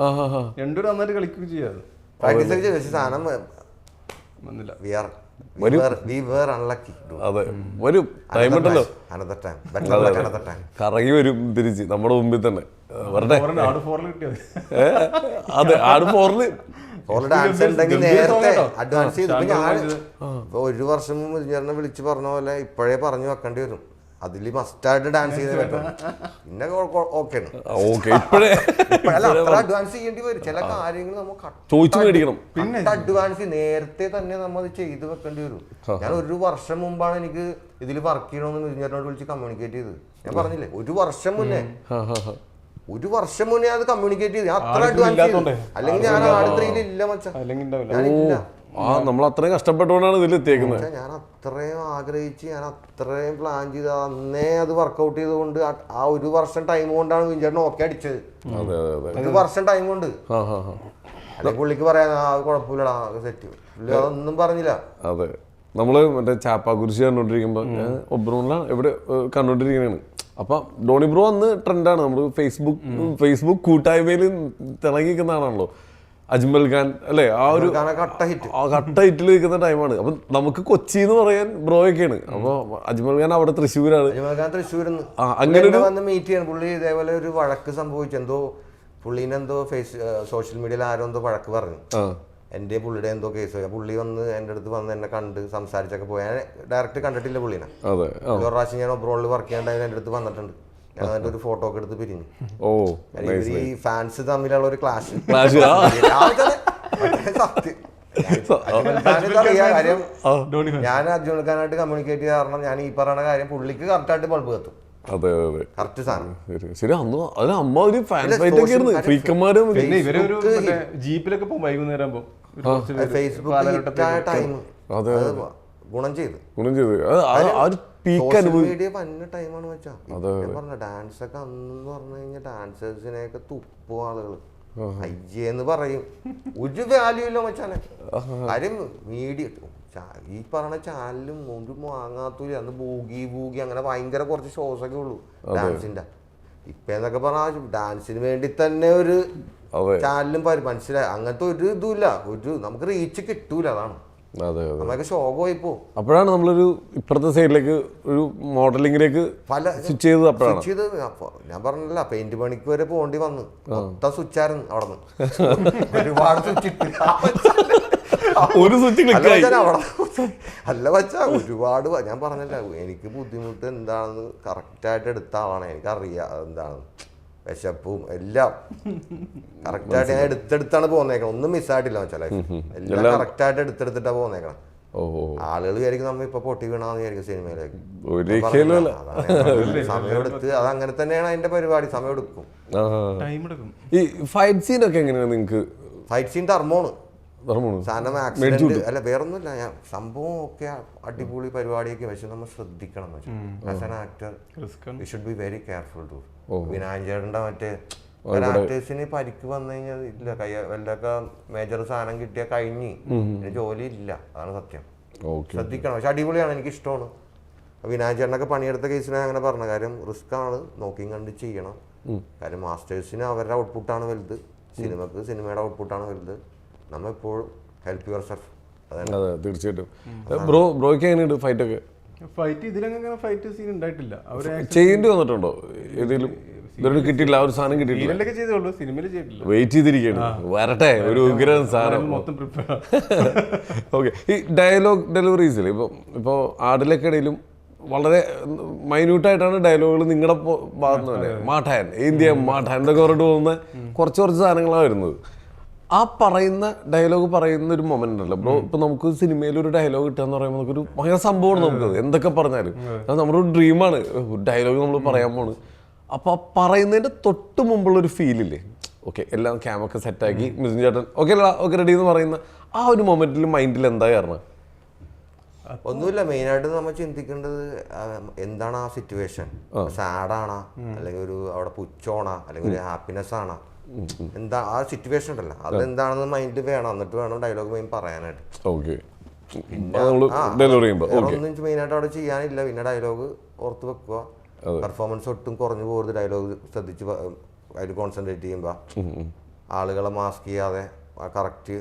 രണ്ടുപേരും നന്നായിട്ട് കളിക്കുകയും ചെയ്യാതെ പ്രാക്ടീസ് ഒക്കെ ചെയ്തു. പക്ഷെ സാധനം വന്നില്ല. കറങ്ങി വരും തിരിച്ച് നമ്മുടെ മുമ്പിൽ തന്നെ. ഡാൻസ് ഉണ്ടെങ്കിൽ നേരത്തെ അഡ്വാൻസ് ചെയ്തു. ഞാൻ ഒരു വർഷം മുന്നേ വിളിച്ച് പറഞ്ഞ പോലെ ഇപ്പോഴേ പറഞ്ഞു വെക്കേണ്ടി വരും. അതിൽ മസ്റ്റായിട്ട് ഡാൻസ് ചെയ്തേ പറ്റും. പിന്നെ അഡ്വാൻസ് ചെയ്യേണ്ടി വരും. ചില കാര്യങ്ങൾ നമുക്ക് അഡ്വാൻസ് നേരത്തെ തന്നെ നമ്മൾ ചെയ്ത് വെക്കേണ്ടി വരും. ഞാൻ ഒരു വർഷം മുമ്പാണ് എനിക്ക് ഇതിൽ വർക്ക് ചെയ്യണമെന്ന് മിഥുനോട് വിളിച്ച് കമ്മ്യൂണിക്കേറ്റ് ചെയ്ത്. ഞാൻ പറഞ്ഞില്ലേ ഒരു വർഷം മുന്നേ അത് കമ്മ്യൂണിക്കേറ്റ് ചെയ്ത്. അത്ര അഡ്വാൻസ് ചെയ്തു. അല്ലെങ്കിൽ ഞാൻ ആടുത്രയിൽ ഇല്ല മച്ചാ, ഞാനില്ല. നമ്മൾ അത്രയും കഷ്ടപ്പെട്ടുകൊണ്ടാണ് ഇതിൽ എത്തിയേക്കുന്നത്. ഞാൻ അത്രയും ആഗ്രഹിച്ച്, ഞാൻ അത്രയും പ്ലാൻ ചെയ്ത് അന്നേ അത് വർക്കൗട്ട് ചെയ്തുകൊണ്ട് ആ ഒരു വർഷം ടൈം കൊണ്ടാണ് വിഞ്ചേട്ടൻ ഓക്കെ അടിച്ചത്. ഒരു വർഷം ടൈം കൊണ്ട്. അല്ലെങ്കിൽ പുള്ളിക്ക് പറയാൻ കുഴപ്പമില്ലടാ സെറ്റ്, പുള്ളി അതൊന്നും പറഞ്ഞില്ല. അതെ, നമ്മള് മറ്റേ ചാപ്പാക്കുരിശി കണ്ടോണ്ടിരിക്കുമ്പോ ഒബ്രോണില എവിടെ കണ്ടോണ്ടിരിക്കണേണ്. അപ്പൊ ഡോണി ബ്രോ അന്ന് ട്രെൻഡാണ്. നമ്മള് ഫേസ്ബുക്ക് കൂട്ടായ്മയിൽ തിളങ്ങിക്കുന്നതാണല്ലോ അജ്മൽ ഖാൻ അല്ലെ, ആ ഒരു കട്ട ഹിറ്റിൽ നിൽക്കുന്ന ടൈമാണ്. അപ്പൊ നമുക്ക് കൊച്ചി എന്ന് പറയാൻ ബ്രോയൊക്കെയാണ്. അപ്പൊ അജ്മൽ ഖാൻ അവിടെ തൃശ്ശൂരാണ്. അങ്ങനെ വന്ന് മീറ്റ് ചെയ്യണം. പുള്ളി ഇതേപോലെ ഒരു വഴക്ക് സംഭവിച്ചു. എന്തോ പുള്ളീനെന്തോ സോഷ്യൽ മീഡിയയിൽ ആരോ എന്തോ വഴക്ക് പറഞ്ഞു. എൻ്റെ പുള്ളിയുടെ എന്തോ കേസ്, പുള്ളി വന്ന് എൻ്റെ അടുത്ത് വന്ന് എന്നെ കണ്ട് സംസാരിച്ചൊക്കെ പോയി. ഞാൻ ഡയറക്റ്റ് കണ്ടിട്ടില്ല പുള്ളിനെ. അതെ. ഒരു പ്രാവശ്യം ഞാൻ ഒബ്രോളിൽ വർക്ക് ചെയ്യാണ്ടായി എൻ്റെ അടുത്ത് വന്നിട്ടുണ്ട്. ഞാൻ അതിൻ്റെ ഒരു ഫോട്ടോ ഒക്കെ എടുത്ത് പിരിഞ്ഞു. ഓ, ഈ ഫാൻസ് തമ്മിലുള്ള ഒരു ക്ലാഷ് കാര്യം. ഞാൻ അർജുൻ ഖാനായിട്ട് കമ്മ്യൂണിക്കേറ്റ് ചെയ്യാൻ കാരണം ഞാൻ ഈ പറയുന്ന കാര്യം പുള്ളിക്ക് കറക്റ്റായിട്ട് ബൾബ് കത്തും. അതെ അതെ, കറക്റ്റ് സാധനം. ശരി. അന്ന് അത് അമ്മ ഒരു ഫാൻ ഫൈറ്റ് ഒക്കെ ആയിരുന്നു. ഫ്രീക്കന്മാരും ഇവരെ ഒരു ജീപ്പിലൊക്കെ പോകും വൈകുന്നേരം ഫേസ്ബുക്ക് ടൈം ഗുണം ചെയ്ത് സോഷ്യൽ മീഡിയ പന്ന ടൈമാണ് വെച്ചാ. പറഞ്ഞ ഡാൻസ് ഒക്കെ അന്ന് പറഞ്ഞു കഴിഞ്ഞാൽ ഡാൻസേഴ്സിനെയൊക്കെ തുപ്പും ആളുകള്, അയ്യെന്ന് പറയും. ഒരു വാല്യൂ ഇല്ല മച്ചാനെ. കാര്യം മീഡിയ ഈ പറഞ്ഞ ചാനലും ഒരു വാങ്ങാത്തൂല. അന്ന് ബൂഗി അങ്ങനെ ഭയങ്കര കുറച്ച് ഷോസ് ഒക്കെ ഉള്ളൂ ഡാൻസിന്റെ. ഇപ്പൊ എന്നൊക്കെ പറഞ്ഞാൽ ഡാൻസിന് വേണ്ടി തന്നെ ഒരു ചാനലും മനസ്സിലായി. അങ്ങനത്തെ ഒരു ഇതുമില്ല, ഒരു നമുക്ക് റീച്ച് കിട്ടൂല. അതാണ് നമ്മളൊക്കെ ഷോക്കായി പോകും. അപ്പോഴാണ് നമ്മളൊരു ഇപ്പുറത്തെ സൈഡിലേക്ക് ഒരു മോഡലിംഗിലേക്ക് സ്വിച്ച് ചെയ്തത്. അപ്പോഴാണ് ഞാൻ പറഞ്ഞില്ല, പെയിന്റ് പണിക്ക് വരെ പോകേണ്ടി വന്നു. മൊത്തം സ്വിച്ചായിരുന്നു അവിടെ നിന്ന്. ഒരുപാട് സ്വിച്ച് ഒരു സ്വിച്ച് അല്ല വച്ചാ ഒരുപാട്. ഞാൻ പറഞ്ഞില്ല, എനിക്ക് ബുദ്ധിമുട്ട് എന്താണെന്ന് കറക്റ്റായിട്ട് എടുത്ത ആളാണ്. എനിക്കറിയാം എന്താണ് വിശപ്പും എല്ലാം കറക്റ്റായിട്ട് ഞാൻ എടുത്തെടുത്താണ് പോന്നേക്കണം. ഒന്നും മിസ്സായിട്ടില്ല വെച്ചാൽ എല്ലാം കറക്റ്റായിട്ട് എടുത്തെടുത്തിട്ടാ പോന്നേക്കണം. ആളുകൾ വിചാരിക്കും നമ്മ ഇപ്പൊ പൊട്ടി വീണാന്ന് വിചാരിക്കും സിനിമയിലേക്ക്. സമയം എടുത്ത് അത് അങ്ങനെ തന്നെയാണ് അതിന്റെ പരിപാടി. സമയം എടുക്കും. ഈ ഫൈറ്റ് സീൻ ഒക്കെ എങ്ങനെയാണ് നിങ്ങൾക്ക്? ഫൈറ്റ് സീൻ ടർമോണ് സാധനം ആക്സിഡന്റ് അല്ല, വേറൊന്നുമില്ല. ഞാൻ സംഭവം ഒക്കെ അടിപൊളി പരിപാടിയൊക്കെ. പക്ഷെ നമ്മൾ ശ്രദ്ധിക്കണം. As an actor we should be very careful too. വിനായകന്റെ മറ്റേ ആക്ടേഴ്സിന് പരിക്ക് വന്നു കഴിഞ്ഞാൽ ഇല്ല, വല്ലൊക്കെ മേജർ സാധനം കിട്ടിയാൽ കഴിഞ്ഞ് ജോലി ഇല്ല. അതാണ് സത്യം. ശ്രദ്ധിക്കണം. പക്ഷെ അടിപൊളിയാണ്, എനിക്ക് ഇഷ്ടമാണ്. വിനായകനൊക്കെ പണിയെടുത്ത കേസിനെ അങ്ങനെ പറഞ്ഞ കാര്യം. റിസ്ക് ആണ്, നോക്കിയും കണ്ട് ചെയ്യണം. കാര്യം മാസ്റ്റേഴ്സിന് അവരുടെ ഔട്ട്പുട്ടാണ് വലുത്, സിനിമക്ക് സിനിമയുടെ ഔട്ട്പുട്ടാണ് വലുത്. നമ്മ എപ്പോഴും ഹെൽപ്പ് യുവർ സെൽഫ്. അതെ, തീർച്ചയായിട്ടും. ബ്രോയ്ക്ക് എങ്ങനെയുണ്ട് ഫൈറ്റ് ഒക്കെ? ഫൈറ്റ് ഇതിലങ്ങനെ ഫൈറ്റ് സീൻ ഉണ്ടായിട്ടില്ല. ചെയ്യേണ്ടി വന്നിട്ടുണ്ടോ ഏതെങ്കിലും? ഇതൊരു കിട്ടിയില്ല, ആ ഒരു സാധനം കിട്ടിയിട്ടില്ല. വെയിറ്റ് ചെയ്തിരിക്കുകയാണ്, വരട്ടെ ഒരു ഉഗ്രൻ സാധനം. ഓക്കെ. ഈ ഡയലോഗ് ഡെലിവറീസിൽ ഇപ്പോൾ ആടിലൊക്കെ ഇടയിലും വളരെ മൈന്യൂട്ടായിട്ടാണ് ഡയലോഗുകൾ നിങ്ങളുടെ ഭാഗത്ത് തന്നെ. മാഠാൻ ഇന്ത്യ മാഠാൻ എന്നൊക്കെ പറഞ്ഞിട്ട് പോകുന്ന കുറച്ച് സാധനങ്ങളാണ് വരുന്നത്. ആ പറയുന്ന ഡയലോഗ് പറയുന്ന ഒരു മൊമെന്റ് ഉണ്ടല്ലോ ബ്രോ. ഇപ്പൊ നമുക്ക് സിനിമയിൽ ഒരു ഡയലോഗ് കിട്ടുക എന്ന് പറയുമ്പോൾ നമുക്കൊരു ഭയങ്കര സംഭവമാണ്. നമുക്കത് എന്തൊക്കെ പറഞ്ഞാലും അത് നമ്മുടെ ഒരു ഡ്രീമാണ്. ഡയലോഗ് നമ്മൾ പറയാൻ പോണ്. അപ്പൊ ആ പറയുന്നതിന്റെ തൊട്ട് മുമ്പുള്ള ഒരു ഫീലില്ലേ, ഓക്കെ എല്ലാം ക്യാമൊക്കെ സെറ്റാക്കി മിഥുൻ ചേട്ടൻ ഓക്കെ റെഡി എന്ന് പറയുന്ന ആ ഒരു മൊമെന്റിൽ മൈൻഡിൽ എന്താ കാരണം? ഒന്നുമില്ല, മെയിനായിട്ട് നമ്മൾ ചിന്തിക്കേണ്ടത് എന്താണ് ആ സിറ്റുവേഷൻ. സാഡാണോ, അല്ലെങ്കിൽ ഒരു അവിടെ പുച്ഛമാണോ, അല്ലെങ്കിൽ ഒരു ഹാപ്പിനെസ് ആണോ, എന്താ ആ സിറ്റുവേഷൻ ഉണ്ടല്ലോ അതെന്താണെന്ന് മൈൻഡിൽ വേണം. എന്നിട്ട് വേണം ഡയലോഗ് മെയിൻ പറയാനായിട്ട്. ഒന്നും മെയിനായിട്ട് അവിടെ ചെയ്യാനില്ല. പിന്നെ ഡയലോഗ് ഓർത്ത് വെക്കുക. പെർഫോമൻസ് ഒട്ടും കുറഞ്ഞു പോകരുത്. ഡയലോഗ് ശ്രദ്ധിച്ച് അതിൽ കോൺസെൻട്രേറ്റ് ചെയ്യുമ്പോൾ ആളുകളെ മാസ്ക് ചെയ്യാതെ കറക്റ്റ്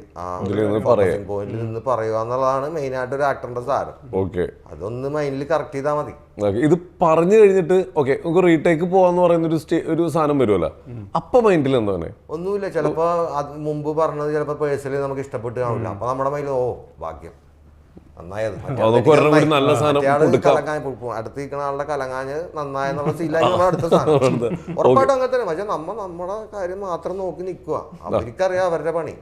പോയിന്റിൽ നിന്ന് പറയുക എന്നുള്ളതാണ് മെയിനായിട്ട് ഒരു ആക്ടറിന്റെ സാരം. അതൊന്ന് മൈൻഡിൽ കറക്റ്റ് ചെയ്താൽ മതി. ഇത് പറഞ്ഞു കഴിഞ്ഞിട്ട് ഓക്കെ നമുക്ക് റീടേക്ക് പോവാന്ന് പറയുന്ന ഒരു സാധനം വരുമല്ലോ, അപ്പൊ മൈൻഡിൽ എന്താണ്? ഒന്നുമില്ല. ചിലപ്പോ അത് മുമ്പ് പറഞ്ഞത് ചിലപ്പോ പേഴ്സണലി നമുക്ക് ഇഷ്ടപ്പെട്ട് കാണില്ല. അപ്പൊ നമ്മുടെ മൈൻഡിൽ ഓ ഭാഗ്യം നന്നായത്, അടുത്തിരിക്കുന്ന ആളുടെ കലങ്ങാഞ്ഞ് നന്നായെന്നുള്ള സീലായി അടുത്ത സാധനം. ഉറപ്പായിട്ടും അങ്ങനെ തന്നെ. പക്ഷെ നമ്മുടെ കാര്യം മാത്രം നോക്കി നിൽക്കുക. അവർക്കറിയാം അവരുടെ പണി.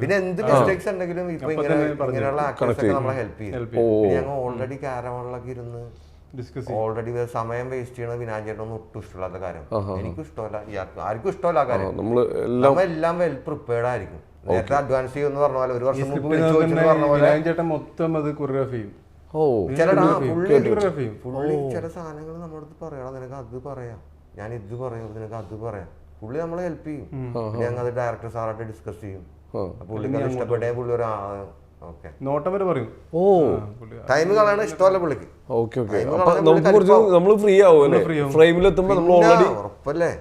പിന്നെ എന്ത് മിസ്റ്റേക്സ് ഉണ്ടെങ്കിലും ഇപ്പൊ ഇങ്ങനെയുള്ള ആക്ടേഴ്സൊക്കെ നമ്മളെ ഹെൽപ്പ് ചെയ്യും. ഞങ്ങൾ ഓൾറെഡി കാരവാളിലൊക്കെ ഇരുന്ന് ഓൾറെഡി സമയം വേസ്റ്റ് ചെയ്യണത് വിനായകനൊന്നും ഒട്ടും ഇഷ്ടമില്ലാത്ത കാര്യം. എനിക്കും ഇഷ്ടമല്ല, ആർക്കും ഇഷ്ടമല്ല ആ കാര്യം. നമ്മളെല്ലാം വെൽ പ്രിപ്പയർഡ് ആയിരിക്കും. നേരത്തെ അഡ്വാൻസ് ചെയ്യുമെന്ന് പറഞ്ഞ പോലെ ഒരു വർഷം മുമ്പ് പുള്ളി ചില സാധനങ്ങൾ നമ്മുടെ അടുത്ത് പറയണം. നിനക്ക് അത് പറയാം, ഞാൻ ഇത് പറയാം, നിനക്ക് അത് പറയാം. പുള്ളി നമ്മളെ ഹെൽപ്പ് ചെയ്യും. ഞങ്ങൾ അത് ഡയറക്ടർ സാറായിട്ട് ഡിസ്കസ് ചെയ്യും. പുള്ളിക്ക് ഇഷ്ടപ്പെട്ടേ പുള്ളി ഒരു ടൈം കളയണ ഇഷ്ടമല്ല പുള്ളിക്ക്. ഉറപ്പല്ലേ?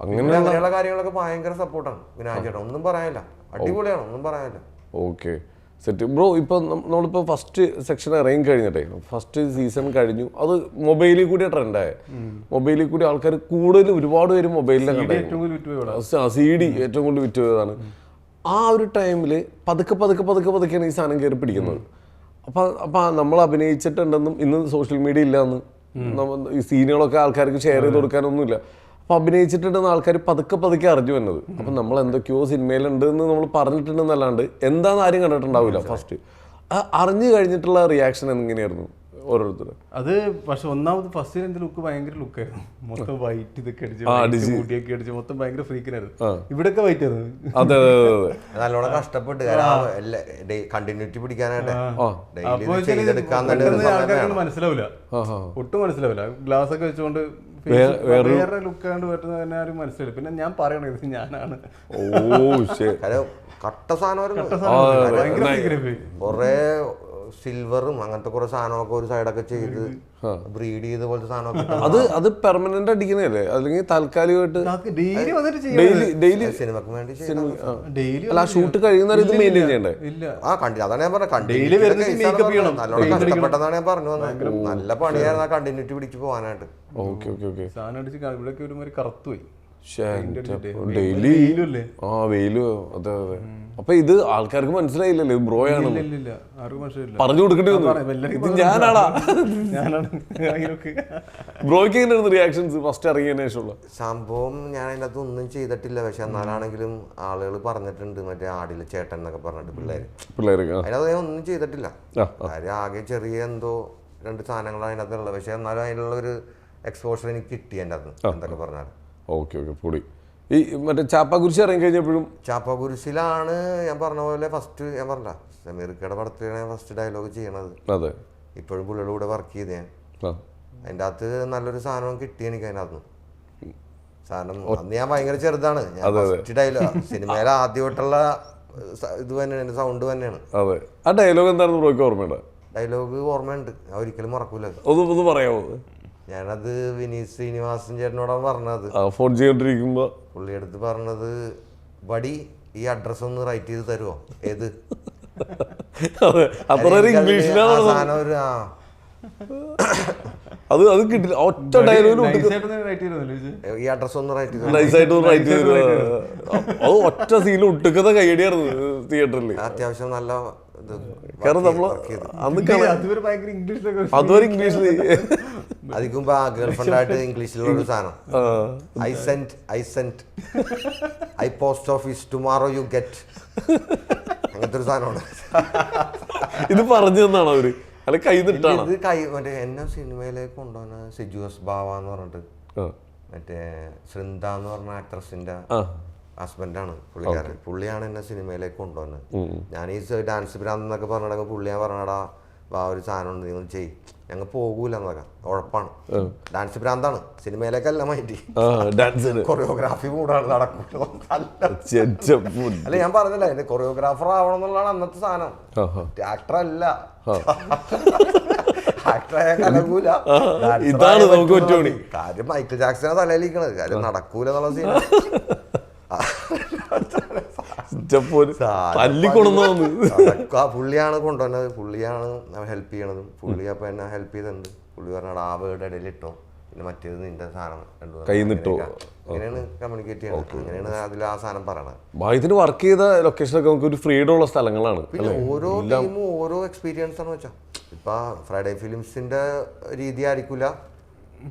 അങ്ങനെയുള്ള കാര്യങ്ങളൊക്കെ ഭയങ്കര സപ്പോർട്ടാണ് വിനായകേട്ടൻ. ഒന്നും പറയാനില്ല, അടിപൊളിയാണ്, ഒന്നും പറയാനില്ല. ഓക്കെ. Set bro. ഇപ്പം നമ്മളിപ്പോൾ ഫസ്റ്റ് സെക്ഷൻ ഇറങ്ങി കഴിഞ്ഞിട്ടേ, ഫസ്റ്റ് സീസൺ കഴിഞ്ഞു, അത് മൊബൈലിൽ കൂടി ട്രെൻഡായ, മൊബൈലിൽ കൂടി ആൾക്കാർ കൂടുതൽ ഒരുപാട് പേര് മൊബൈലിലാണ് CD ഏറ്റവും കൂടുതൽ വിറ്റ് പോയതാണ്. ആ ഒരു ടൈമിൽ പതുക്കെയാണ് ഈ സാധനം കയറി പിടിക്കുന്നത്. അപ്പം നമ്മൾ അഭിനയിച്ചിട്ടുണ്ടെന്നും ഇന്ന് സോഷ്യൽ മീഡിയ ഇല്ലയെന്ന്, ഈ സീനുകളൊക്കെ ആൾക്കാർക്ക് ഷെയർ ചെയ്ത് കൊടുക്കാനൊന്നുമില്ല. അപ്പം അഭിനയിച്ചിട്ടുണ്ടെന്ന് ആൾക്കാർ പതുക്കെ അറിഞ്ഞു വന്നത്. അപ്പം നമ്മൾ എന്തൊക്കെയോ സിനിമയിലുണ്ട് എന്ന് നമ്മൾ പറഞ്ഞിട്ടുണ്ടെന്നല്ലാണ്ട് എന്താണെന്ന് ആരും കണ്ടിട്ടുണ്ടാവില്ല. ഫസ്റ്റ് അറിഞ്ഞു കഴിഞ്ഞിട്ടുള്ള റിയാക്ഷൻ എങ്ങനെയായിരുന്നു ഓരോരുത്തർ? അത് പക്ഷെ ഒന്നാമത് ഫസ്റ്റ് എന്റെ ലുക്ക് ഭയങ്കര ലുക്കായിരുന്നു. മൊത്തം വൈറ്റ് ഇതൊക്കെ അടിച്ച് മുടിയൊക്കെ അടിച്ച് മൊത്തം ഭയങ്കര ഫ്രീക്കിനായിരുന്നു. ഇവിടെയൊക്കെ വൈറ്റ് ആയിരുന്നു. അതെ നല്ലോണം കഷ്ടപ്പെട്ട് കണ്ടിന്യൂറ്റി പിടിക്കാനായിട്ട് മനസ്സിലാവില്ല, ഒട്ടും മനസ്സിലാവില്ല. ഗ്ലാസ് ഒക്കെ വെച്ചുകൊണ്ട് വേറെ ലുക്കാണ്ട് പറ്റുന്ന തന്നെ ആരും മനസ്സിലാവില്ല. പിന്നെ ഞാൻ പറയണത് ഞാനാണ് കട്ട സാധനം കൊറേ സിൽവറും അങ്ങനത്തെ കുറെ സാധനമൊക്കെ ഒരു സൈഡൊക്കെ ചെയ്ത് ബ്രീഡ് ചെയ്ത പോലത്തെ സാധനമൊക്കെ. അത് പെർമനന്റ് അടിക്കുന്നതല്ലേ, അല്ലെങ്കിൽ താൽക്കാലികമായിട്ട് ഡെയിലി സിനിമക്ക് വേണ്ടി ആ ഷൂട്ട് കഴിയുന്ന ഇത് മെയിൻറ്റെയിൻ ചെയ്യണ്ടേ? അതാണ് ഞാൻ പറഞ്ഞത്, നല്ലോണം കഷ്ടപ്പെട്ടതാണ് ഞാൻ പറഞ്ഞു വന്നത്. നല്ല പണിയായിരുന്നു ആ കണ്ടിന്യൂറ്റി പിടിച്ച് പോകാനായിട്ട്. സാധനം അടിച്ച് ഇവിടെയൊക്കെ ഒരുമാതിരി കറുത്തുപോയി. വെയിലും അതെ. അപ്പൊ ഇത് ആൾക്കാർക്ക് മനസ്സിലായില്ലല്ലോ ബ്രോയാണ്, പറഞ്ഞു കൊടുക്കേണ്ടി വന്നു. ഇത് ഞാനാടാ. ബ്രോയ്ക്ക് എങ്ങനെയായിരുന്നു റിയാക്ഷൻസ് ഫസ്റ്റ് ഇറങ്ങിയതിനു ശേഷമുള്ള സംഭവം? ഞാൻ അതിനകത്ത് ഒന്നും ചെയ്തിട്ടില്ല, പക്ഷെ എന്നാലാണെങ്കിലും ആളുകൾ പറഞ്ഞിട്ടുണ്ട് മറ്റേ ആടിലെ ചേട്ടൻ എന്നൊക്കെ പറഞ്ഞിട്ട് പിള്ളേർക്ക് അതിനകത്ത് ഞാൻ ഒന്നും ചെയ്തിട്ടില്ല. കാര്യം ആകെ ചെറിയ എന്തോ 2 സാധനങ്ങളാണ് അതിനകത്തുള്ളത്. പക്ഷെ എന്നാലും അതിനുള്ള ഒരു എക്സ്പോഷർ എനിക്ക് കിട്ടി എൻ്റെ അകത്ത് എന്തൊക്കെ പറഞ്ഞാൽ. ഓക്കെ പൊടി. ഈ മറ്റേ ചാപ്പാക്കുരിശ് ഇറങ്ങി കഴിഞ്ഞപ്പോഴും ചാപ്പാക്കുരിശിലാണ് ഞാൻ പറഞ്ഞ പോലെ ഫസ്റ്റ് ഞാൻ പറഞ്ഞ സമീർക്കയുടെ പടത്തിലാണ് ഫസ്റ്റ് ഡയലോഗ് ചെയ്യണത്. അതെ, ഇപ്പോഴും പുള്ളിയുടെ കൂടെ വർക്ക് ചെയ്ത് ഞാൻ. അതിൻ്റെ അകത്ത് നല്ലൊരു സാധനം കിട്ടി എനിക്ക് അതിനകത്ത്. സാധനം അന്ന് ഞാൻ ഭയങ്കര ചെറുതാണ്. ഞാൻ ഫസ്റ്റ് ഡയലോഗ് സിനിമയിലെ ആദ്യമായിട്ടുള്ള ഇത് തന്നെയാണ്, സൗണ്ട് തന്നെയാണ്. അതെ. ആ ഡയലോഗ് എന്തായിരുന്നു ബ്രോയ്ക്ക് ഓർമ്മയുണ്ട്? ഡയലോഗ് ഓർമ്മയുണ്ട്, ഒരിക്കലും മറക്കൂല. ഒന്ന് പറയാമോ? ഞാനത് വിനീത് ശ്രീനിവാസൻ ചേട്ടനോടാണ് പറഞ്ഞത്. ഫോൺ ചെയ്തോണ്ടിരിക്കുമ്പോ പുള്ളി എടുത്ത് പറഞ്ഞത്, ബഡി ഈ അഡ്രസ് ഒന്ന് റൈറ്റ് ചെയ്ത് തരുമോ? ഏത് അത് കിട്ടില്ല. ഒറ്റ ഡയലോഗിൽ ഈ അഡ്രസ് ഒന്ന് റൈറ്റ് ചെയ്ത് അത് ഒറ്റ സീനിൽ ഒട്ടുക്കുന്ന കൈയടിയായിരുന്നു തിയേറ്ററിൽ. അത്യാവശ്യം നല്ല കാരണം നമ്മള് അതുവരെ ഇംഗ്ലീഷിൽ അതിക്കും ഗേൾഫ്രണ്ട് ആയിട്ട് ഇംഗ്ലീഷിലുള്ള ഒരു സാധനം, I saint I post office tomorrow you get, അങ്ങനത്തെ ഒരു സാധനമാണ്. ഇത് പറഞ്ഞു തന്നാണോ അവര്? അല്ല കൈ നിട്ടാണ് ഇത് മറ്റേ എന്നെ സിനിമയിലേക്ക് കൊണ്ടുവന്ന സിജുസ് ബാവ എന്ന് പറഞ്ഞിട്ട്, മറ്റേ ശൃന്ദ എന്ന് പറഞ്ഞ ആക്ട്രസിന്റെ ഹസ്ബൻഡാണ് പുള്ളിക്കാരൻ. പുള്ളിയാണ് എന്നെ സിനിമയിലേക്ക് കൊണ്ടുവന്നത്. ഞാൻ ഈ ഡാൻസ് ഭ്രാന്ത് എന്നൊക്കെ പറഞ്ഞിടക്ക് പുള്ളി ഞാൻ പറഞ്ഞടാ വാ ഒരു സാധനം ഉണ്ട് നിങ്ങൾ ചെയ്, ഞങ്ങൾ പോകൂല എന്നൊക്കെ. ഉഴപ്പാണ്, ഡാൻസ് ഭ്രാന്താണ്, സിനിമയിലേക്കല്ല മൈൻഡ്, കൊറിയോഗ്രാഫി കൂടാണ് നടക്കൂല. അല്ല ഞാൻ പറഞ്ഞില്ല എന്റെ കൊറിയോഗ്രാഫർ ആവണം എന്നുള്ളതാണ് അന്നത്തെ സാധനം, ആക്ടർ അല്ല. ആക്ടറായ കലകൂല. ഇതാണ് നമുക്ക് പറ്റുമണി കാര്യം. മൈക്കിൾ ജാക്സനെ തലയിലിരിക്കണത് കാര്യം നടക്കൂല എന്നുള്ള സീന. പുള്ളിയാണ് കൊണ്ടുവന്നത്, പുള്ളിയാണ് ഹെൽപ്പ് ചെയ്യണതും. പുള്ളി അപ്പൊ എന്നെ ഹെൽപ്പ് ചെയ്തിട്ടുണ്ട്. പുള്ളി പറഞ്ഞാൽ ആ വേർഡ് ഇടയിൽ ഇട്ടോ, പിന്നെ മറ്റേത് നിന്റെ സാധനം കൈന്നിട്ടോ, അങ്ങനെയാണ് കമ്മ്യൂണിക്കേറ്റ് ചെയ്യണത്. അങ്ങനെയാണ് അതിൽ ആ സാധനം പറയണത്. ഇതിന് വർക്ക് ചെയ്ത ലൊക്കേഷനൊക്കെ നമുക്ക് ഒരു ഫ്രീഡം ഉള്ള സ്ഥലങ്ങളാണ്. പിന്നെ ഓരോ ടീമും ഓരോ എക്സ്പീരിയൻസ് ആണ് വെച്ചാൽ. ഇപ്പൊ ഫ്രൈഡേ ഫിലിംസിന്റെ രീതി ആയിരിക്കില്ല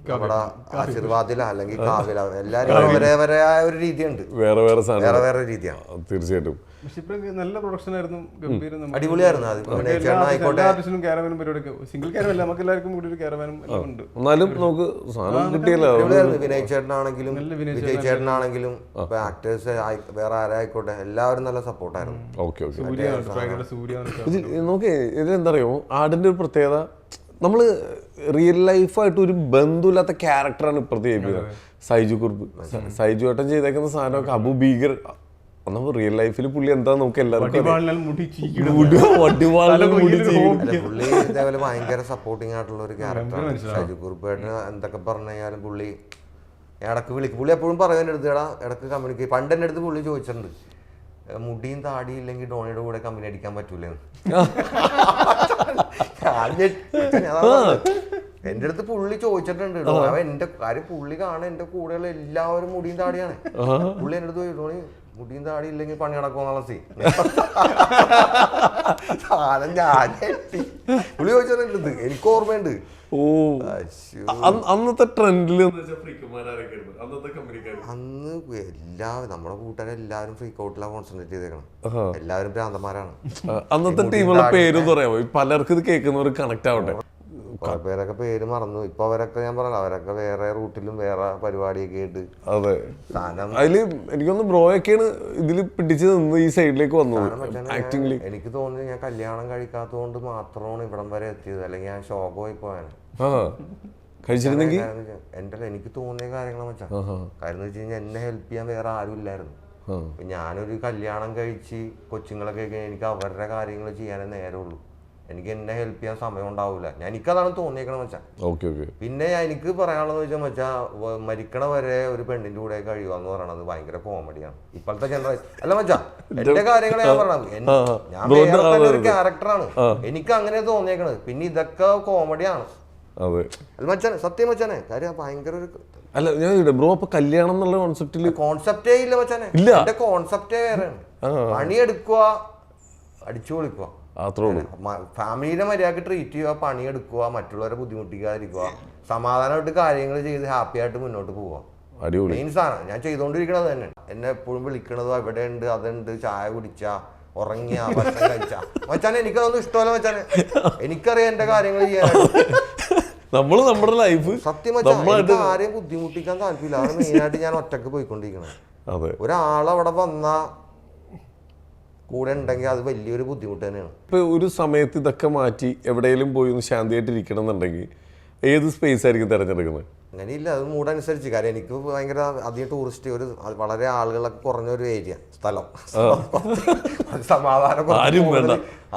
നമ്മുടെ ആശീർവാദില അല്ലെങ്കിൽ കാവ്യല, എല്ലാരും വേറെ ഒരു രീതിയുണ്ട്, വേറെ രീതിയാണ് തീർച്ചയായിട്ടും. നല്ല പ്രൊഡക്ഷൻ ആയിരുന്നു, അടിപൊളിയായിരുന്നു. എന്നാലും നമുക്ക് സാധനം കിട്ടിയല്ലോ. വിനയ് ചേട്ടനാണെങ്കിലും വിജയ് ചേട്ടനാണെങ്കിലും ആക്ടേഴ്സ് വേറെ ആരായിക്കോട്ടെ എല്ലാവരും നല്ല സപ്പോർട്ടായിരുന്നു. നോക്കേ ഇതിലെന്താ അറിയോ, ആടിന്റെ ഒരു പ്രത്യേകത, നമ്മള് റിയൽ ലൈഫായിട്ട് ഒരു ബന്ധമില്ലാത്ത ക്യാരക്ടറാണ് ഇപ്പുറത്ത് ചെയ്യിപ്പിക്കുന്നത്. സൈജു ഏട്ടൻ ചെയ്തേക്കുന്ന സാധനമൊക്കെ അബുഭീകർ. നമ്മൾ റിയൽ ലൈഫിൽ പുള്ളി എന്താ നമുക്ക് എല്ലാവർക്കും പുള്ളി ഇതേപോലെ ഭയങ്കര സപ്പോർട്ടിങ് ആയിട്ടുള്ള ഒരു ക്യാരക്ടറാണ് സൈജു കുറുപ്പേട്ടന്. എന്തൊക്കെ പറഞ്ഞു കഴിഞ്ഞാലും പുള്ളി ഇടക്ക് വിളിക്കും. പുള്ളി എപ്പോഴും പറയാൻ എടുത്തേടാ ഇടക്ക് കമ്മ്യൂണിക്കേറ്റ്. പണ്ട് എൻ്റെ അടുത്ത് പുള്ളി ചോദിച്ചിട്ടുണ്ട്, മുടിയും താടിയും ഇല്ലെങ്കിൽ ഡോണിയുടെ കൂടെ കമ്പനി അടിക്കാൻ പറ്റൂലെന്ന്. എന്റെ അടുത്ത് പുള്ളി ചോദിച്ചിട്ടുണ്ട്. എന്റെ കാര്യം പുള്ളി കാണാൻ എന്റെ കൂടെയുള്ള എല്ലാവരും മുടിയും താടിയാണ്. പുള്ളി എന്റെ അടുത്ത് പോയി മുടിയും താടി ഇല്ലെങ്കിൽ പണി നടക്കുമെന്നുള്ള സീ ഞാൻ പുള്ളി ചോദിച്ചിട്ടുണ്ട്. എനിക്ക് ഓർമ്മയുണ്ട്. ഓ അന്നത്തെ ട്രെൻഡില് അന്ന് നമ്മുടെ കൂട്ടുകാരെല്ലാവരും ഫ്രീക്ക് ഔട്ടിലാണ് കോൺസെൻട്രേറ്റ് ചെയ്തേക്കണം. എല്ലാവരും ഭ്രാന്തന്മാരാണ്. അന്നത്തെ ടീമുകളുടെ പേരെന്ന് പറയാമോ? പലർക്കും ഇത് കേൾക്കുന്നവർ കണക്ട് ആവട്ടെ. കുറെ പേരൊക്കെ പേര് മറന്നു. ഇപ്പൊ അവരൊക്കെ ഞാൻ പറഞ്ഞ അവരൊക്കെ വേറെ റൂട്ടിലും വേറെ പരിപാടിയൊക്കെ ആയിട്ട്. അതെ, അതില് എനിക്കൊന്ന് ബ്രോയൊക്കെയാണ് ഇതില് പിടിച്ച് നിന്ന് ഈ സൈഡിലേക്ക് വന്നത് ആക്ടിംഗില്. എനിക്ക് തോന്നുന്നു ഞാൻ കല്യാണം കഴിക്കാത്തതുകൊണ്ട് മാത്രമാണ് ഇവിടം വരെ എത്തിയത്. അല്ലെങ്കിൽ ഞാൻ ഷോക്കായി പോയാണ്. കഴിച്ചിരുന്നെങ്കിൽ എന്റെ എനിക്ക് തോന്നിയ കാര്യങ്ങൾ വെച്ചാൽ കാര്യം എന്ന് വെച്ച് കഴിഞ്ഞാൽ എന്നെ ഹെൽപ്പ് ചെയ്യാൻ വേറെ ആരും ഇല്ലായിരുന്നു. ഞാനൊരു കല്യാണം കഴിച്ച് കൊച്ചുങ്ങളൊക്കെ എനിക്ക് അവരുടെ കാര്യങ്ങൾ ചെയ്യാനേ നേരമുള്ളൂ. എനിക്ക് എന്നെ ഹെൽപ്പ് ചെയ്യാൻ സമയം ഉണ്ടാവില്ല. എനിക്കതാണ് തോന്നിയേക്കണം വെച്ചാൽ. പിന്നെ എനിക്ക് പറയാനുള്ളത് വെച്ചാൽ വെച്ചാൽ മരിക്കണ വരെ ഒരു പെണ്ണിന്റെ കൂടെ കഴിയുക എന്ന് പറയണത് ഭയങ്കര കോമഡിയാണ് ഇപ്പോഴത്തെ ജനറേഷൻ. അല്ല വെച്ചാ എന്റെ കാര്യങ്ങൾ ഞാൻ പറയണം. ഞാൻ വേറെ ഒരു ക്യാരക്ടറാണ്. എനിക്ക് അങ്ങനെ തോന്നിയേക്കണത്. പിന്നെ ഇതൊക്കെ കോമഡിയാണ്. അല്ല മച്ചാനെ, സത്യം മച്ചാനെ, കാര്യം ഭയങ്കര ഒരു അല്ല ഞാൻ ബ്രോ അപ്പൊ കല്യാണം എന്നുള്ള കോൺസെപ്റ്റേ ഇല്ല മച്ചാനെ. എന്റെ കോൺസെപ്റ്റേ വേറെയാണ്. പണിയെടുക്കുക, അടിച്ചു പൊളിക്കുക, ഫാമിലിനെ മര്യാദക്ക് ട്രീറ്റ് ചെയ്യുക, പണിയെടുക്കുക, മറ്റുള്ളവരെ ബുദ്ധിമുട്ടിക്കാതിരിക്കുക, സമാധാനമായിട്ട് കാര്യങ്ങൾ ചെയ്ത് ഹാപ്പി ആയിട്ട് മുന്നോട്ട് പോവുക. മെയിൻ സാധനം ഞാൻ ചെയ്തുകൊണ്ടിരിക്കണത് തന്നെ. എന്നെ എപ്പോഴും വിളിക്കണത് അവിടെ ഉണ്ട്, അതുണ്ട്, ചായ കുടിച്ച, ഉറങ്ങിയ, ഭക്ഷണം കഴിച്ച. മച്ചാനെ എനിക്കതൊന്നും ഇഷ്ടമല്ല മച്ചാനെ. എനിക്കറിയാം എന്റെ കാര്യങ്ങൾ ചെയ്യാനായിട്ട്. നമ്മള് നമ്മുടെ ലൈഫ് സത്യം മച്ചാൻ ആരെയും ബുദ്ധിമുട്ടിക്കാൻ താല്പര്യമില്ല. അത് മെയിനായിട്ട് ഞാൻ ഒറ്റക്ക് പോയിക്കൊണ്ടിരിക്കണം. ഒരാളവിടെ വന്നാ കൂടെ ഉണ്ടെങ്കിൽ അത് വലിയൊരു ബുദ്ധിമുട്ട് തന്നെയാണ്. ഇപ്പൊ ഒരു സമയത്ത് ഇതൊക്കെ മാറ്റി എവിടെയെങ്കിലും പോയി ഒന്ന് ശാന്തിയായിട്ട് ഇരിക്കണം എന്നുണ്ടെങ്കിൽ ഏത് സ്പേസ് ആയിരിക്കും തിരഞ്ഞെടുക്കുന്നത്? അങ്ങനെയില്ല, അത് മൂടനുസരിച്ച്. കാര്യം എനിക്ക് ഭയങ്കര അധികം ടൂറിസ്റ്റ്, ഒരു വളരെ ആളുകളൊക്കെ കുറഞ്ഞ ഒരു ഏരിയ സ്ഥലം, സമാധാനം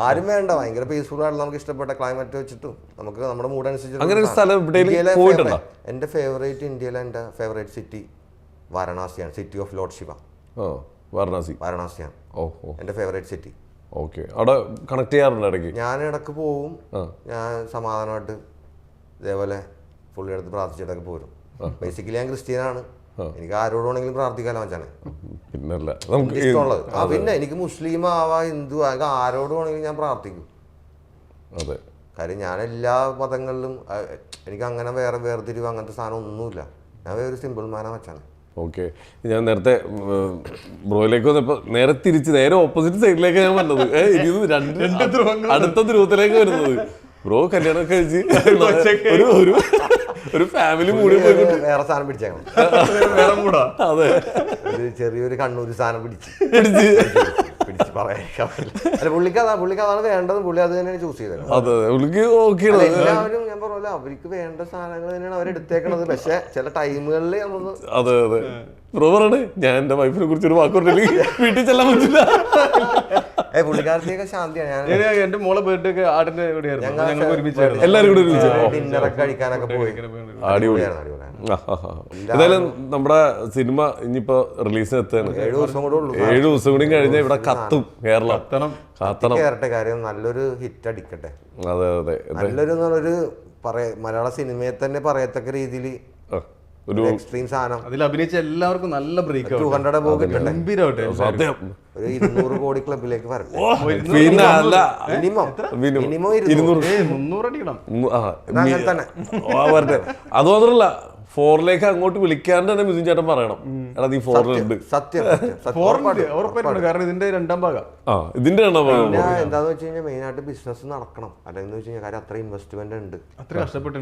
ആരും വേണ്ട, ഭയങ്കര പീസ്ഫുൾ ആയിട്ട് നമുക്ക് ഇഷ്ടപ്പെട്ട ക്ലൈമറ്റ് വെച്ചിട്ടും നമുക്ക് നമ്മുടെ മൂടനുസരിച്ച്. എന്റെ ഫേവറേറ്റ് ഇന്ത്യയിലെ എന്റെ ഫേവറേറ്റ് സിറ്റി വാരണാസിയാണ്. City of Lord Shiva. വാരണാസിയാണ് എന്റെ ഫേവറേറ്റ് സിറ്റി. അവിടെ കണക്ട് ചെയ്യാറുണ്ട് ഇടയ്ക്ക്. ഞാൻ ഇടക്ക് പോവും. ഞാൻ സമാധാനമായിട്ട് ഇതേപോലെ പുള്ളി അടുത്ത് പ്രാർത്ഥിച്ചിട്ടൊക്കെ പോരും. ബേസിക്കലി ഞാൻ ക്രിസ്ത്യനാണ്. എനിക്ക് ആരോട് വേണമെങ്കിലും പ്രാർത്ഥിക്കാലോ മച്ചാനെ. ഇഷ്ടമുള്ളത്. പിന്നെ എനിക്ക് മുസ്ലിം ആവാ, ഹിന്ദു ആകാം, ആരോട് വേണമെങ്കിലും ഞാൻ പ്രാർത്ഥിക്കും. കാര്യം ഞാൻ എല്ലാ മതങ്ങളിലും എനിക്ക് അങ്ങനെ വേറെ വേർതിരിവ് അങ്ങനത്തെ സാധനം ഒന്നുമില്ല. ഞാൻ വേറെ സിമ്പിൾ മാനാ മച്ചാനെ. ഞാൻ നേരത്തെ ബ്രോയിലേക്ക് വന്നപ്പോ നേരെ തിരിച്ച് നേരെ ഓപ്പോസിറ്റ് സൈഡിലേക്ക് ഞാൻ വന്നത്. അടുത്ത ധ്രുവത്തിലേക്ക് വരുന്നത്. ബ്രോ കല്യാണം കഴിച്ച് ഒരു ഫാമിലി മൂടി വേറെ സാധനം പിടിച്ചേക്കണം. അതെ, ചെറിയൊരു കണ്ണൂര് സാധനം പിടിച്ച് പറയാൻ. പുള്ളിക്ക് അതാണ് വേണ്ടത്. പുള്ളി അത് തന്നെയാണ് ചൂസ് ചെയ്തത്. എല്ലാവരും ഞാൻ പറഞ്ഞ അവർക്ക് വേണ്ട സാധനങ്ങൾ തന്നെയാണ് അവരെടുത്തേക്കണത്. പക്ഷെ ചില ടൈമുകളിൽ നമ്മളൊന്ന് അതെ ബ്രോ പറയണേ, ഞാൻ എന്റെ വൈഫിനെ കുറിച്ച് ഒരു വാക്കുണ്ടെങ്കിൽ വീട്ടിൽ ചെല്ലാൻ പറ്റില്ല. പുള്ളിക്കാരത്തിയൊക്കെ ശാന്തിയാണ്. എന്റെ മോളെ ബർത്ത്ഡേ ഒക്കെ ആടിന്റെ എല്ലാരും കൂടെ ഡിന്നറൊക്കെ കഴിക്കാനൊക്കെ പോയി. എന്തായാലും നമ്മുടെ സിനിമ ഇനിയിപ്പോ റിലീസിന് എത്തുകയാണ്. 7 ദിവസം കൂടി കഴിഞ്ഞ ഇവിടെ കത്തും കേരളം. കേറട്ടെ, കാര്യം നല്ലൊരു ഹിറ്റ് അടിക്കട്ടെ. അതെ നല്ലൊരു മലയാള സിനിമയെ തന്നെ പറയത്തക്ക രീതിയിൽ ഒരു എക്സ്ട്രീം സാധനം. അതിൽ അഭിനയിച്ച എല്ലാവർക്കും നല്ല ബ്രേക്ക്. 200 ഗംഭീരമാവട്ടെ. ഒരു 200 കോടി ക്ലബിലേക്ക് വരട്ടെ. അങ്ങനെ തന്നെ. അത് മാത്രല്ല 4ലേക്ക് അങ്ങോട്ട് വിളിക്കാണ്ട് തന്നെ മിഥുൻ ചേട്ടൻ പറയണം, എടാ നീ 4 സത്യം. കാരണം ഇതിന്റെ രണ്ടാം ഭാഗം. ഇതിന്റെ എന്താന്ന് വെച്ച് കഴിഞ്ഞാൽ മെയിൻ ആയിട്ട് ബിസിനസ് നടക്കണം. അല്ലെങ്കിൽ വെച്ച് കഴിഞ്ഞാൽ കാര്യം അത്ര ഇൻവെസ്റ്റ്മെന്റ് ഉണ്ട്,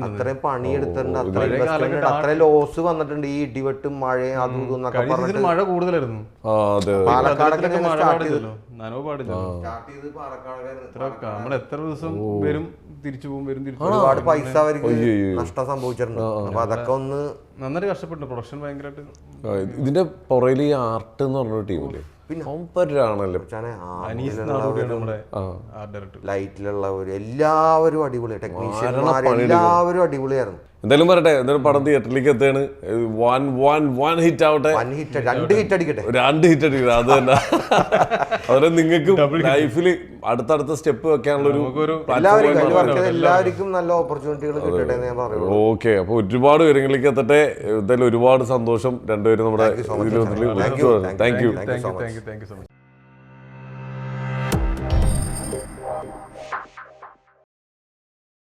അത്രയും പണിയെടുത്തിട്ടുണ്ട്, അത്ര ഇൻവെസ്റ്റ്മെന്റ്, അത്ര ലോസ് വന്നിട്ടുണ്ട്. ഈ ഇടിവെട്ടും മഴയും അതും ഇതും എന്നൊക്കെ പറഞ്ഞിട്ട് മഴ കൂടുതലായിരുന്നു. പാലക്കാടൊക്കെ നമ്മൾ എത്ര ദിവസം വരും തിരിച്ചു പോകും, വരും തിരിച്ചു. ഒരുപാട് പൈസ അവർക്ക് നഷ്ടം സംഭവിച്ചിട്ടുണ്ട്. അപ്പൊ അതൊക്കെ ഒന്ന് നന്നായിട്ട് കഷ്ടപ്പെട്ടു. പ്രൊഡക്ഷൻ ഭയങ്കരമായിട്ട്. ഇതിന്റെ പുറകിൽ ഈ ആർട്ട് എന്ന് പറഞ്ഞൊരു ടീമില്ലേ, ആണല്ലേ അനീസ് നാടോടിയാണ് നമ്മുടെ ആർട്ട് ഡയറക്ടർ. ലൈറ്റിലുള്ളവര് എല്ലാവരും അടിപൊളി, ടെക്നീഷ്യന്മാർ എല്ലാവരും അടിപൊളിയായിരുന്നു. എന്തായാലും പറയട്ടെ, എന്തായാലും പടം തിയേറ്ററിലേക്ക് എത്തുകയാണ്. വൺ ഹിറ്റ് ആവട്ടെ, 2 ഹിറ്റ് അടിക്കട്ടെ, 2 ഹിറ്റ് അടിക്കട്ടെ. അത് തന്നെ. അതുപോലെ നിങ്ങൾക്ക് ലൈഫിൽ അടുത്തടുത്ത സ്റ്റെപ്പ് വെക്കാനുള്ള എല്ലാവർക്കും നല്ല ഓപ്പർച്യൂണിറ്റികൾ കിട്ടട്ടെ എന്ന് ഞാൻ പറയുന്നു. ഓക്കെ, അപ്പൊ ഒരുപാട് വിവരങ്ങളിലേക്ക് എത്തട്ടെ. എന്തായാലും ഒരുപാട് സന്തോഷം രണ്ടുപേരും നമ്മുടെ thank you. Thank you. Thank you so much.